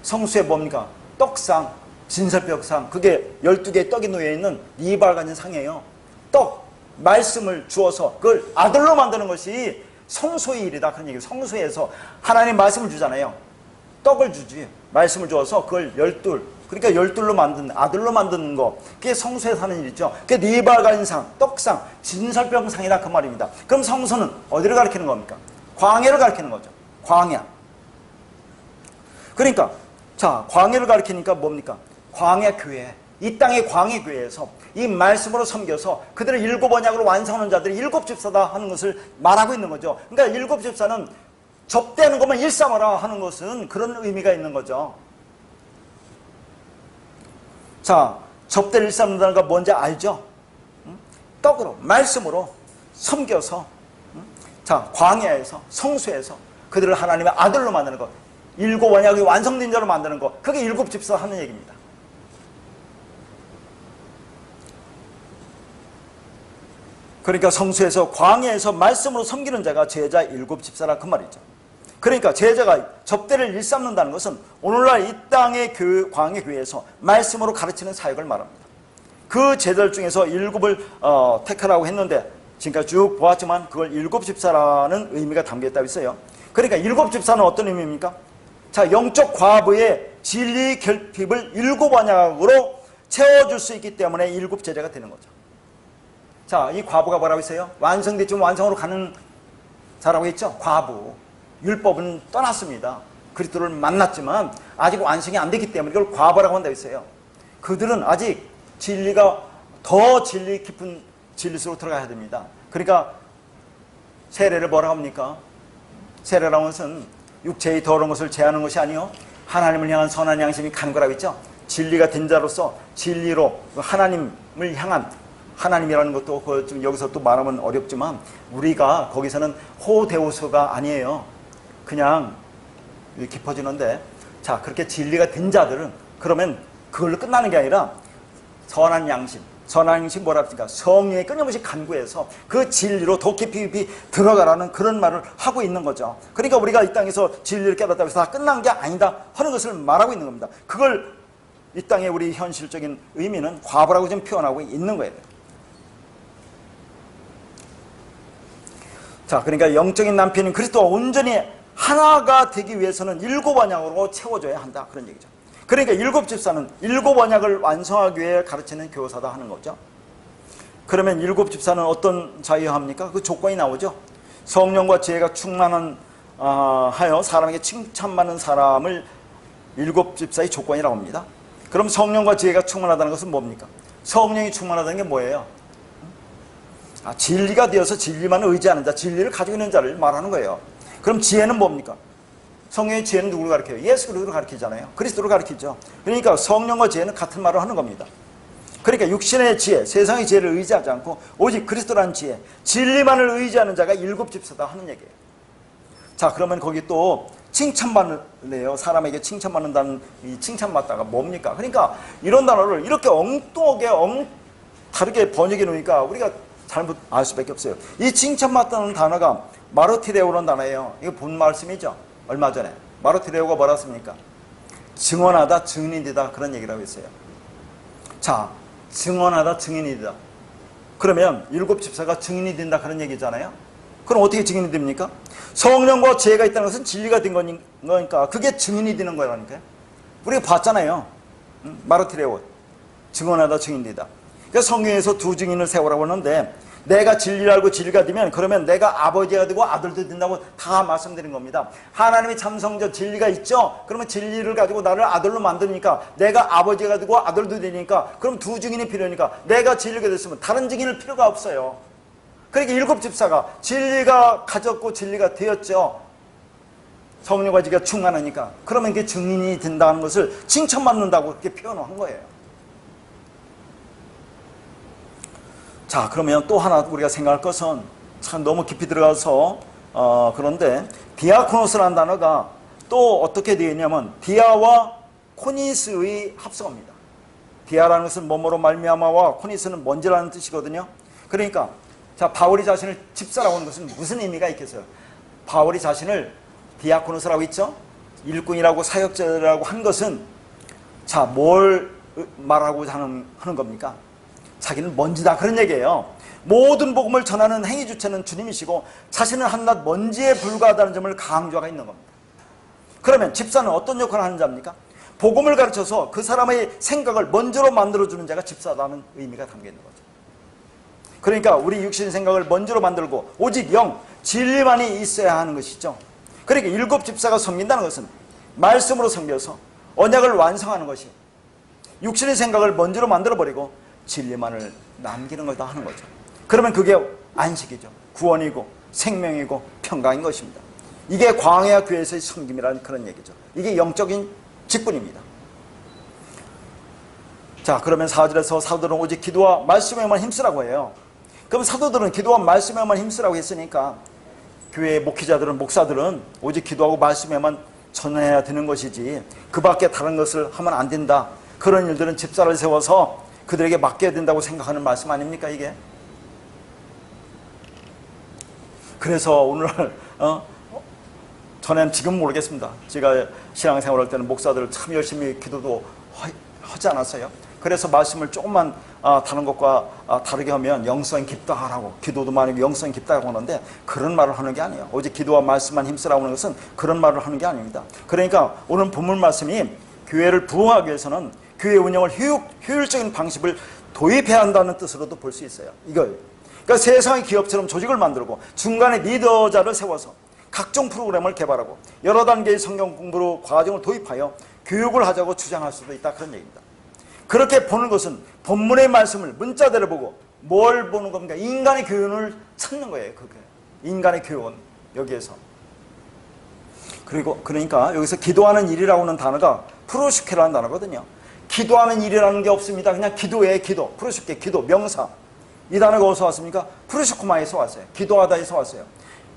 성소에 뭡니까? 떡상, 진설벽상 그게 12개의 떡이 놓여있는 4발 가진 상이에요. 떡, 말씀을 주어서 그걸 아들로 만드는 것이 성소의 일이다 그런 얘기예요. 성소에서 하나님 말씀을 주잖아요. 떡을 주지 말씀을 주어서 그걸 12 그러니까 12로 만든 아들로 만드는 거 그게 성소에서 하는 일이죠. 그게 4발 가진 상, 떡상, 진설병상이라 그 말입니다. 그럼 성소는 어디를 가리키는 겁니까? 광야를 가리키는 거죠. 광야. 그러니까 자, 광야를 가리키니까 뭡니까? 광야 교회. 이 땅의 광야 교회에서 이 말씀으로 섬겨서 그들을 7 언약으로 완성하는 자들이 7집사다 하는 것을 말하고 있는 거죠. 그러니까 7집사는 접대하는 것만 일삼아라 하는 것은 그런 의미가 있는 거죠. 자, 접대를 일삼는다는 건 뭔지 알죠? 떡으로, 말씀으로 섬겨서 자, 광야에서, 성수에서 그들을 하나님의 아들로 만드는 것 7 언약이 완성된 자로 만드는 것 그게 7집사 하는 얘기입니다. 그러니까 성수에서 광야에서 말씀으로 섬기는 자가 제자 일곱 집사라 그 말이죠. 그러니까 제자가 접대를 일삼는다는 것은 오늘날 이 땅의 광야 교회에서 말씀으로 가르치는 사역을 말합니다. 그 제자들 중에서 일곱을 택하라고 했는데 지금까지 쭉 보았지만 그걸 일곱 집사라는 의미가 담겨있다고 했어요. 그러니까 일곱 집사는 어떤 의미입니까? 자, 영적 과부의 진리 결핍을 일곱 언약으로 채워줄 수 있기 때문에 일곱 제자가 되는 거죠. 자, 이 과부가 뭐라고 했어요? 완성됐지만 완성으로 가는 자라고 했죠. 과부. 율법은 떠났습니다. 그리스도를 만났지만 아직 완성이 안 됐기 때문에 이걸 과부라고 한다고 했어요. 그들은 아직 진리가 더 진리 깊은 진리 속으로 들어가야 됩니다. 그러니까 세례를 뭐라고 합니까? 세례라는 것은 육체의 더러운 것을 제하는 것이 아니요 하나님을 향한 선한 양심이 가는 거라고 했죠. 진리가 된 자로서 진리로 하나님을 향한, 하나님이라는 것도 좀 여기서 또 말하면 어렵지만 우리가 거기서는 호데우스가 아니에요. 그냥 깊어지는데, 자, 그렇게 진리가 된 자들은 그러면 그걸로 끝나는 게 아니라 선한 양심, 선한 양심 뭐라 합니까? 성령에 끊임없이 간구해서 그 진리로 더 깊이 들어가라는 그런 말을 하고 있는 거죠. 그러니까 우리가 이 땅에서 진리를 깨닫다고 해서 다 끝난 게 아니다 하는 것을 말하고 있는 겁니다. 그걸 이 땅의 우리 현실적인 의미는 과부라고 좀 표현하고 있는 거예요. 자, 그러니까 영적인 남편인 그리스도와 온전히 하나가 되기 위해서는 일곱 언약으로 채워줘야 한다, 그런 얘기죠. 그러니까 일곱 집사는 일곱 언약을 완성하기 위해 가르치는 교사다 하는 거죠. 그러면 일곱 집사는 어떤 자유합니까? 그 조건이 나오죠. 성령과 지혜가 충만한 하여 사람에게 칭찬받는 사람을 일곱 집사의 조건이라고 합니다. 그럼 성령과 지혜가 충만하다는 것은 뭡니까? 성령이 충만하다는 게 뭐예요? 진리가 되어서 진리만 의지하는 자, 진리를 가지고 있는 자를 말하는 거예요. 그럼 지혜는 뭡니까? 성령의 지혜는 누구를 가르쳐요? 예수 그리스도를 가르치잖아요. 그리스도를 가르치죠. 그러니까 성령과 지혜는 같은 말을 하는 겁니다. 그러니까 육신의 지혜, 세상의 지혜를 의지하지 않고 오직 그리스도라는 지혜, 진리만을 의지하는 자가 일곱 집사다 하는 얘기예요. 자, 그러면 거기 또 칭찬받는데요. 사람에게 칭찬받는다는 이 칭찬받다가 뭡니까? 그러니까 이런 단어를 이렇게 엉뚱하게 다르게 번역해 놓으니까 우리가 잘못 알 수밖에 없어요. 이 칭찬받다는 단어가 마르티레오라는 단어예요. 이거 본 말씀이죠. 얼마 전에 마르티레오가 뭐라 했습니까? 증언하다, 증인이다, 그런 얘기라고 했어요. 자, 증언하다, 증인이다. 그러면 일곱 집사가 증인이 된다, 그런 얘기잖아요. 그럼 어떻게 증인이 됩니까? 성령과 지혜가 있다는 것은 진리가 된 거니까 그게 증인이 되는 거라니까요. 우리가 봤잖아요. 마르티레오, 증언하다, 증인이다. 그러니까 성경에서 두 증인을 세우라고 하는데, 내가 진리를 알고 진리가 되면 그러면 내가 아버지가 되고 아들도 된다고 다 말씀드린 겁니다. 하나님이 참성적 진리가 있죠? 그러면 진리를 가지고 나를 아들로 만드니까 내가 아버지가 되고 아들도 되니까 그럼 두 증인이 필요하니까 내가 진리가 됐으면 다른 증인을 필요가 없어요. 그러니까 일곱 집사가 진리가 가졌고 진리가 되었죠. 성령과 지혜가 충만하니까. 그러면 이게 증인이 된다는 것을 칭찬받는다고 그렇게 표현한 거예요. 자, 그러면 또 하나 우리가 생각할 것은 참 너무 깊이 들어가서 그런데 디아코노스라는 단어가 또 어떻게 되어 있냐면 디아와 코니스의 합성어입니다. 디아라는 것은 뭐뭐로 말미암아와 코니스는 먼지라는 뜻이거든요. 그러니까 자, 바울이 자신을 집사라고 하는 것은 무슨 의미가 있겠어요? 바울이 자신을 디아코노스라고 했죠? 일꾼이라고 사역자라고 한 것은 자, 뭘 말하고자 하는 겁니까? 자기는 먼지다, 그런 얘기예요. 모든 복음을 전하는 행위 주체는 주님이시고 자신은 한낱 먼지에 불과하다는 점을 강조하고 있는 겁니다. 그러면 집사는 어떤 역할을 하는 자입니까? 복음을 가르쳐서 그 사람의 생각을 먼저로 만들어주는 자가 집사라는 의미가 담겨있는 거죠. 그러니까 우리 육신 생각을 먼저로 만들고 오직 영, 진리만이 있어야 하는 것이죠. 그러니까 일곱 집사가 섬긴다는 것은 말씀으로 섬겨서 언약을 완성하는 것이 육신의 생각을 먼저로 만들어버리고 진리만을 남기는 거다 하는 거죠. 그러면 그게 안식이죠. 구원이고 생명이고 평강인 것입니다. 이게 광야 교회에서의 섬김이라는 그런 얘기죠. 이게 영적인 직분입니다. 자, 그러면 4절에서 사도들은 오직 기도와 말씀에만 힘쓰라고 해요. 그럼 사도들은 기도와 말씀에만 힘쓰라고 했으니까 교회의 목회자들은, 목사들은 오직 기도하고 말씀에만 전해야 되는 것이지 그 밖에 다른 것을 하면 안 된다. 그런 일들은 집사를 세워서 그들에게 맡겨야 된다고 생각하는 말씀 아닙니까, 이게? 그래서 오늘날 전엔 지금 모르겠습니다. 제가 신앙생활할 때는 목사들 참 열심히 기도도 하지 않았어요. 그래서 말씀을 조금만 다른 것과 다르게 하면 영성이 깊다라고, 기도도 많이 영성이 깊다고 하는데 그런 말을 하는 게 아니에요. 오직 기도와 말씀만 힘쓰라고 하는 것은 그런 말을 하는 게 아닙니다. 그러니까 오늘 본문 말씀이 교회를 부흥하기 위해서는 교회 운영을 효율적인 방식을 도입해야 한다는 뜻으로도 볼 수 있어요. 이걸. 그러니까 세상의 기업처럼 조직을 만들고 중간에 리더자를 세워서 각종 프로그램을 개발하고 여러 단계의 성경 공부로 과정을 도입하여 교육을 하자고 주장할 수도 있다, 그런 얘기입니다. 그렇게 보는 것은 본문의 말씀을 문자대로 보고 뭘 보는 겁니까? 인간의 교훈을 찾는 거예요. 그게 인간의 교훈, 여기에서. 그리고 그러니까 여기서 기도하는 일이라고 하는 단어가 프로슈케라는 단어거든요. 기도하는 일이라는 게 없습니다. 그냥 기도의 기도, 프로슈케, 기도, 명사. 이 단어가 어디서 왔습니까? 프로슈코마에서 왔어요. 기도하다에서 왔어요.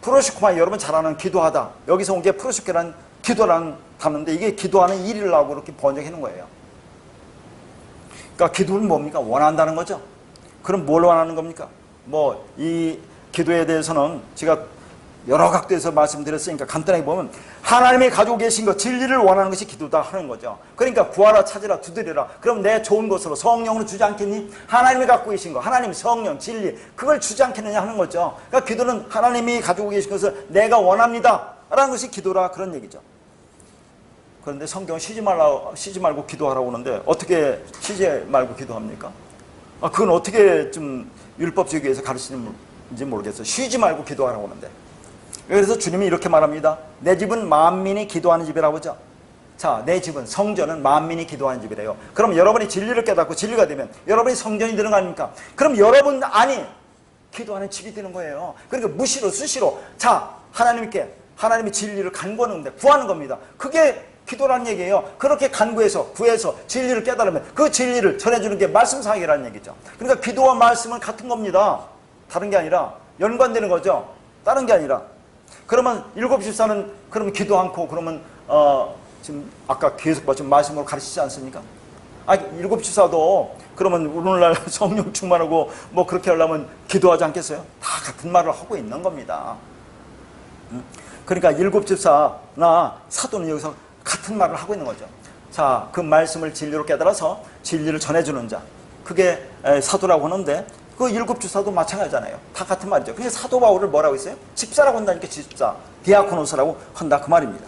프로슈코마, 여러분 잘 아는 기도하다, 여기서 온 게 프로슈케라는 기도라는 단어인데 이게 기도하는 일이라고 이렇게 번역해 놓은 거예요. 그러니까 기도는 뭡니까? 원한다는 거죠. 그럼 뭘 원하는 겁니까? 뭐 이 기도에 대해서는 제가 여러 각도에서 말씀드렸으니까 간단하게 보면 하나님이 가지고 계신 것, 진리를 원하는 것이 기도다 하는 거죠. 그러니까 구하라, 찾으라, 두드리라. 그럼 내 좋은 것으로 성령으로 주지 않겠니? 하나님이 갖고 계신 것, 하나님, 성령, 진리, 그걸 주지 않겠느냐 하는 거죠. 그러니까 기도는 하나님이 가지고 계신 것을 내가 원합니다 라는 것이 기도라, 그런 얘기죠. 그런데 성경은 쉬지 말고 기도하라고 하는데 어떻게 쉬지 말고 기도합니까? 그건 어떻게 좀 율법주의에서 가르치는지 모르겠어요. 쉬지 말고 기도하라고 하는데. 그래서 주님이 이렇게 말합니다. 내 집은 만민이 기도하는 집이라고 하죠. 자, 내 집은, 성전은 만민이 기도하는 집이래요. 그럼 여러분이 진리를 깨닫고 진리가 되면 여러분이 성전이 되는 거 아닙니까? 그럼 여러분 안이 기도하는 집이 되는 거예요. 그러니까 무시로 수시로 자, 하나님이 진리를 간구하는데 구하는 겁니다. 그게 기도라는 얘기예요. 그렇게 간구해서 구해서 진리를 깨달으면 그 진리를 전해주는 게 말씀 사역이라는 얘기죠. 그러니까 기도와 말씀은 같은 겁니다. 다른 게 아니라 연관되는 거죠. 다른 게 아니라. 그러면 일곱 집사는 그러면 기도 않고 그러면 지금 아까 계속 말씀으로 가르치지 않습니까? 일곱 집사도 그러면 오늘날 성령 충만하고 뭐 그렇게 하려면 기도하지 않겠어요? 다 같은 말을 하고 있는 겁니다. 그러니까 일곱 집사나 사도는 여기서 같은 말을 하고 있는 거죠. 자, 그 말씀을 진리로 깨달아서 진리를 전해주는 자, 그게 사도라고 하는데 그 일곱 집사도 마찬가지잖아요. 다 같은 말이죠. 근데 사도 바울을 뭐라고 했어요? 집사라고 한다니까 집사, 디아코노스라고 한다, 그 말입니다.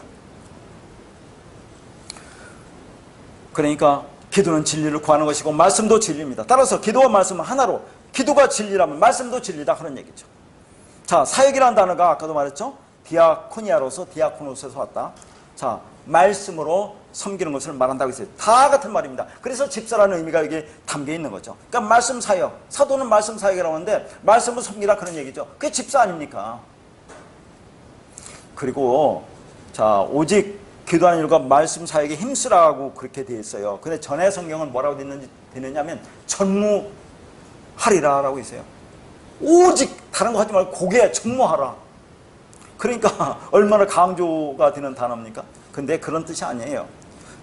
그러니까 기도는 진리를 구하는 것이고 말씀도 진리입니다. 따라서 기도와 말씀은 하나로, 기도가 진리라면 말씀도 진리다, 그런 얘기죠. 자, 사역이라는 단어가 아까도 말했죠. 디아코니아로서 디아코노스에서 왔다. 자, 말씀으로 섬기는 것을 말한다고 했어요. 다 같은 말입니다. 그래서 집사라는 의미가 여기 담겨 있는 거죠. 그러니까 말씀 사역, 사도는 말씀 사역이라고 하는데 말씀을 섬기라, 그런 얘기죠. 그게 집사 아닙니까? 그리고 자, 오직 기도하는 일과 말씀 사역에 힘쓰라고 그렇게 되어 있어요. 근데 전에 성경은 뭐라고 되느냐면 전무하리라라고 있어요. 오직 다른 거 하지 말고 고개 전무하라. 그러니까 얼마나 강조가 되는 단어입니까? 근데 그런 뜻이 아니에요.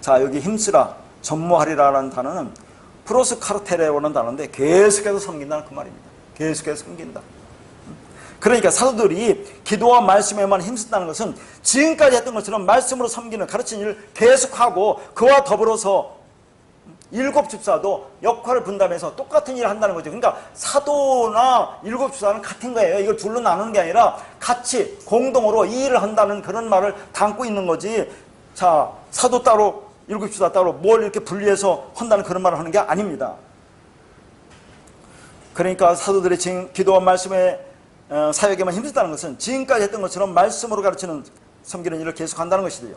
자, 여기 힘쓰라, 전무하리라라는 단어는 프로스카르테레오라는 단어인데 계속해서 섬긴다는 그 말입니다. 계속해서 섬긴다. 그러니까 사도들이 기도와 말씀에만 힘쓴다는 것은 지금까지 했던 것처럼 말씀으로 섬기는 가르치는 일을 계속하고 그와 더불어서 일곱 집사도 역할을 분담해서 똑같은 일을 한다는 거죠. 그러니까 사도나 일곱 집사는 같은 거예요. 이걸 둘로 나누는 게 아니라 같이 공동으로 이 일을 한다는 그런 말을 담고 있는 거지. 자, 사도 따로 일곱 집사 따로 뭘 이렇게 분리해서 한다는 그런 말을 하는 게 아닙니다. 그러니까 사도들의 지금 기도와 말씀의 사역에만 힘쓰다는 것은 지금까지 했던 것처럼 말씀으로 가르치는 섬기는 일을 계속한다는 것이죠.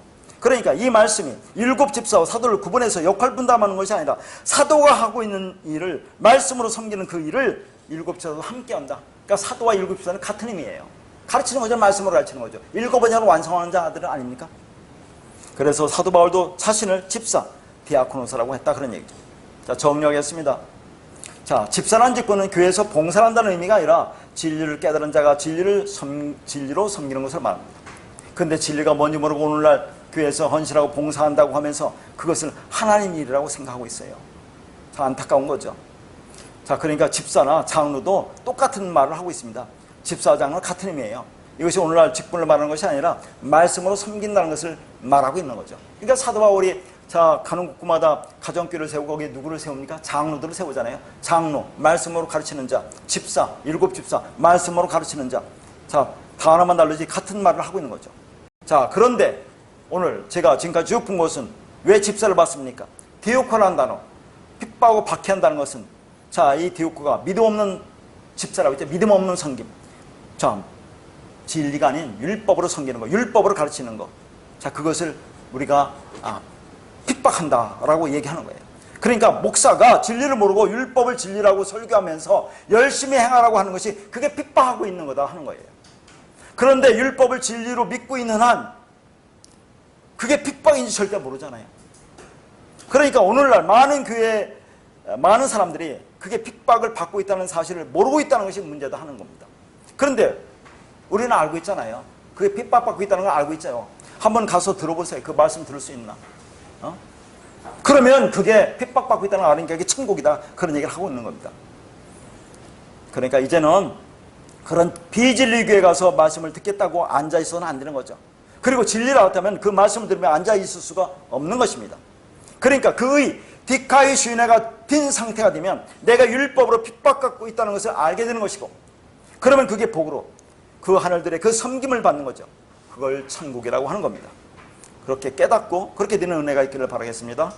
그러니까 이 말씀이 일곱 집사와 사도를 구분해서 역할 분담하는 것이 아니라 사도가 하고 있는 일을 말씀으로 섬기는 그 일을 일곱 집사도 함께 한다. 그러니까 사도와 일곱 집사는 같은 의미예요. 가르치는 거죠. 말씀으로 가르치는 거죠. 일곱 언약을 완성하는 자들은 아닙니까? 그래서 사도 바울도 자신을 집사, 디아코노스라고 했다, 그런 얘기죠. 자, 정리하겠습니다. 자, 집사라는 직분은 교회에서 봉사한다는 의미가 아니라 진리를 깨달은 자가 진리로 섬기는 것을 말합니다. 근데 진리가 뭔지 모르고 오늘날 교회에서 헌신하고 봉사한다고 하면서 그것을 하나님 일이라고 생각하고 있어요. 참 안타까운 거죠. 자, 그러니까 집사나 장로도 똑같은 말을 하고 있습니다. 집사, 장로 같은 의미예요. 이것이 오늘날 직분을 말하는 것이 아니라 말씀으로 섬긴다는 것을 말하고 있는 거죠. 그러니까 사도 바울이 자, 가는 곳마다 가정교회를 세우고 거기에 누구를 세웁니까? 장로들을 세우잖아요. 장로, 말씀으로 가르치는 자, 집사, 7집사, 말씀으로 가르치는 자. 자, 단어만 다르지 같은 말을 하고 있는 거죠. 자, 그런데 오늘 제가 지금까지 쭉 본 것은 왜 집사를 받습니까? 디오코라는 단어, 핍박하고 박해한다는 것은 자, 이 디오코가 믿음 없는 집사라고 했죠. 믿음 없는 섬김. 자, 진리가 아닌 율법으로 섬기는 거, 율법으로 가르치는 거. 자, 그것을 우리가 핍박한다라고 얘기하는 거예요. 그러니까 목사가 진리를 모르고 율법을 진리라고 설교하면서 열심히 행하라고 하는 것이 그게 핍박하고 있는 거다 하는 거예요. 그런데 율법을 진리로 믿고 있는 한 그게 핍박인지 절대 모르잖아요. 그러니까 오늘날 많은 교회 많은 사람들이 그게 핍박을 받고 있다는 사실을 모르고 있다는 것이 문제다 하는 겁니다. 그런데 우리는 알고 있잖아요. 그게 핍박받고 있다는 걸 알고 있잖아요. 한번 가서 들어보세요. 그 말씀 들을 수 있나? 그러면 그게 핍박받고 있다는 걸 아니까 이게 천국이다. 그런 얘기를 하고 있는 겁니다. 그러니까 이제는 그런 비진리 교회 가서 말씀을 듣겠다고 앉아있어서는 안 되는 거죠. 그리고 진리를 알았다면 그 말씀을 들으면 앉아있을 수가 없는 것입니다. 그러니까 그의 디카이 슈네가 된 상태가 되면 내가 율법으로 핍박받고 있다는 것을 알게 되는 것이고, 그러면 그게 복으로 그 하늘들의 그 섬김을 받는 거죠. 그걸 천국이라고 하는 겁니다. 그렇게 깨닫고 그렇게 되는 은혜가 있기를 바라겠습니다.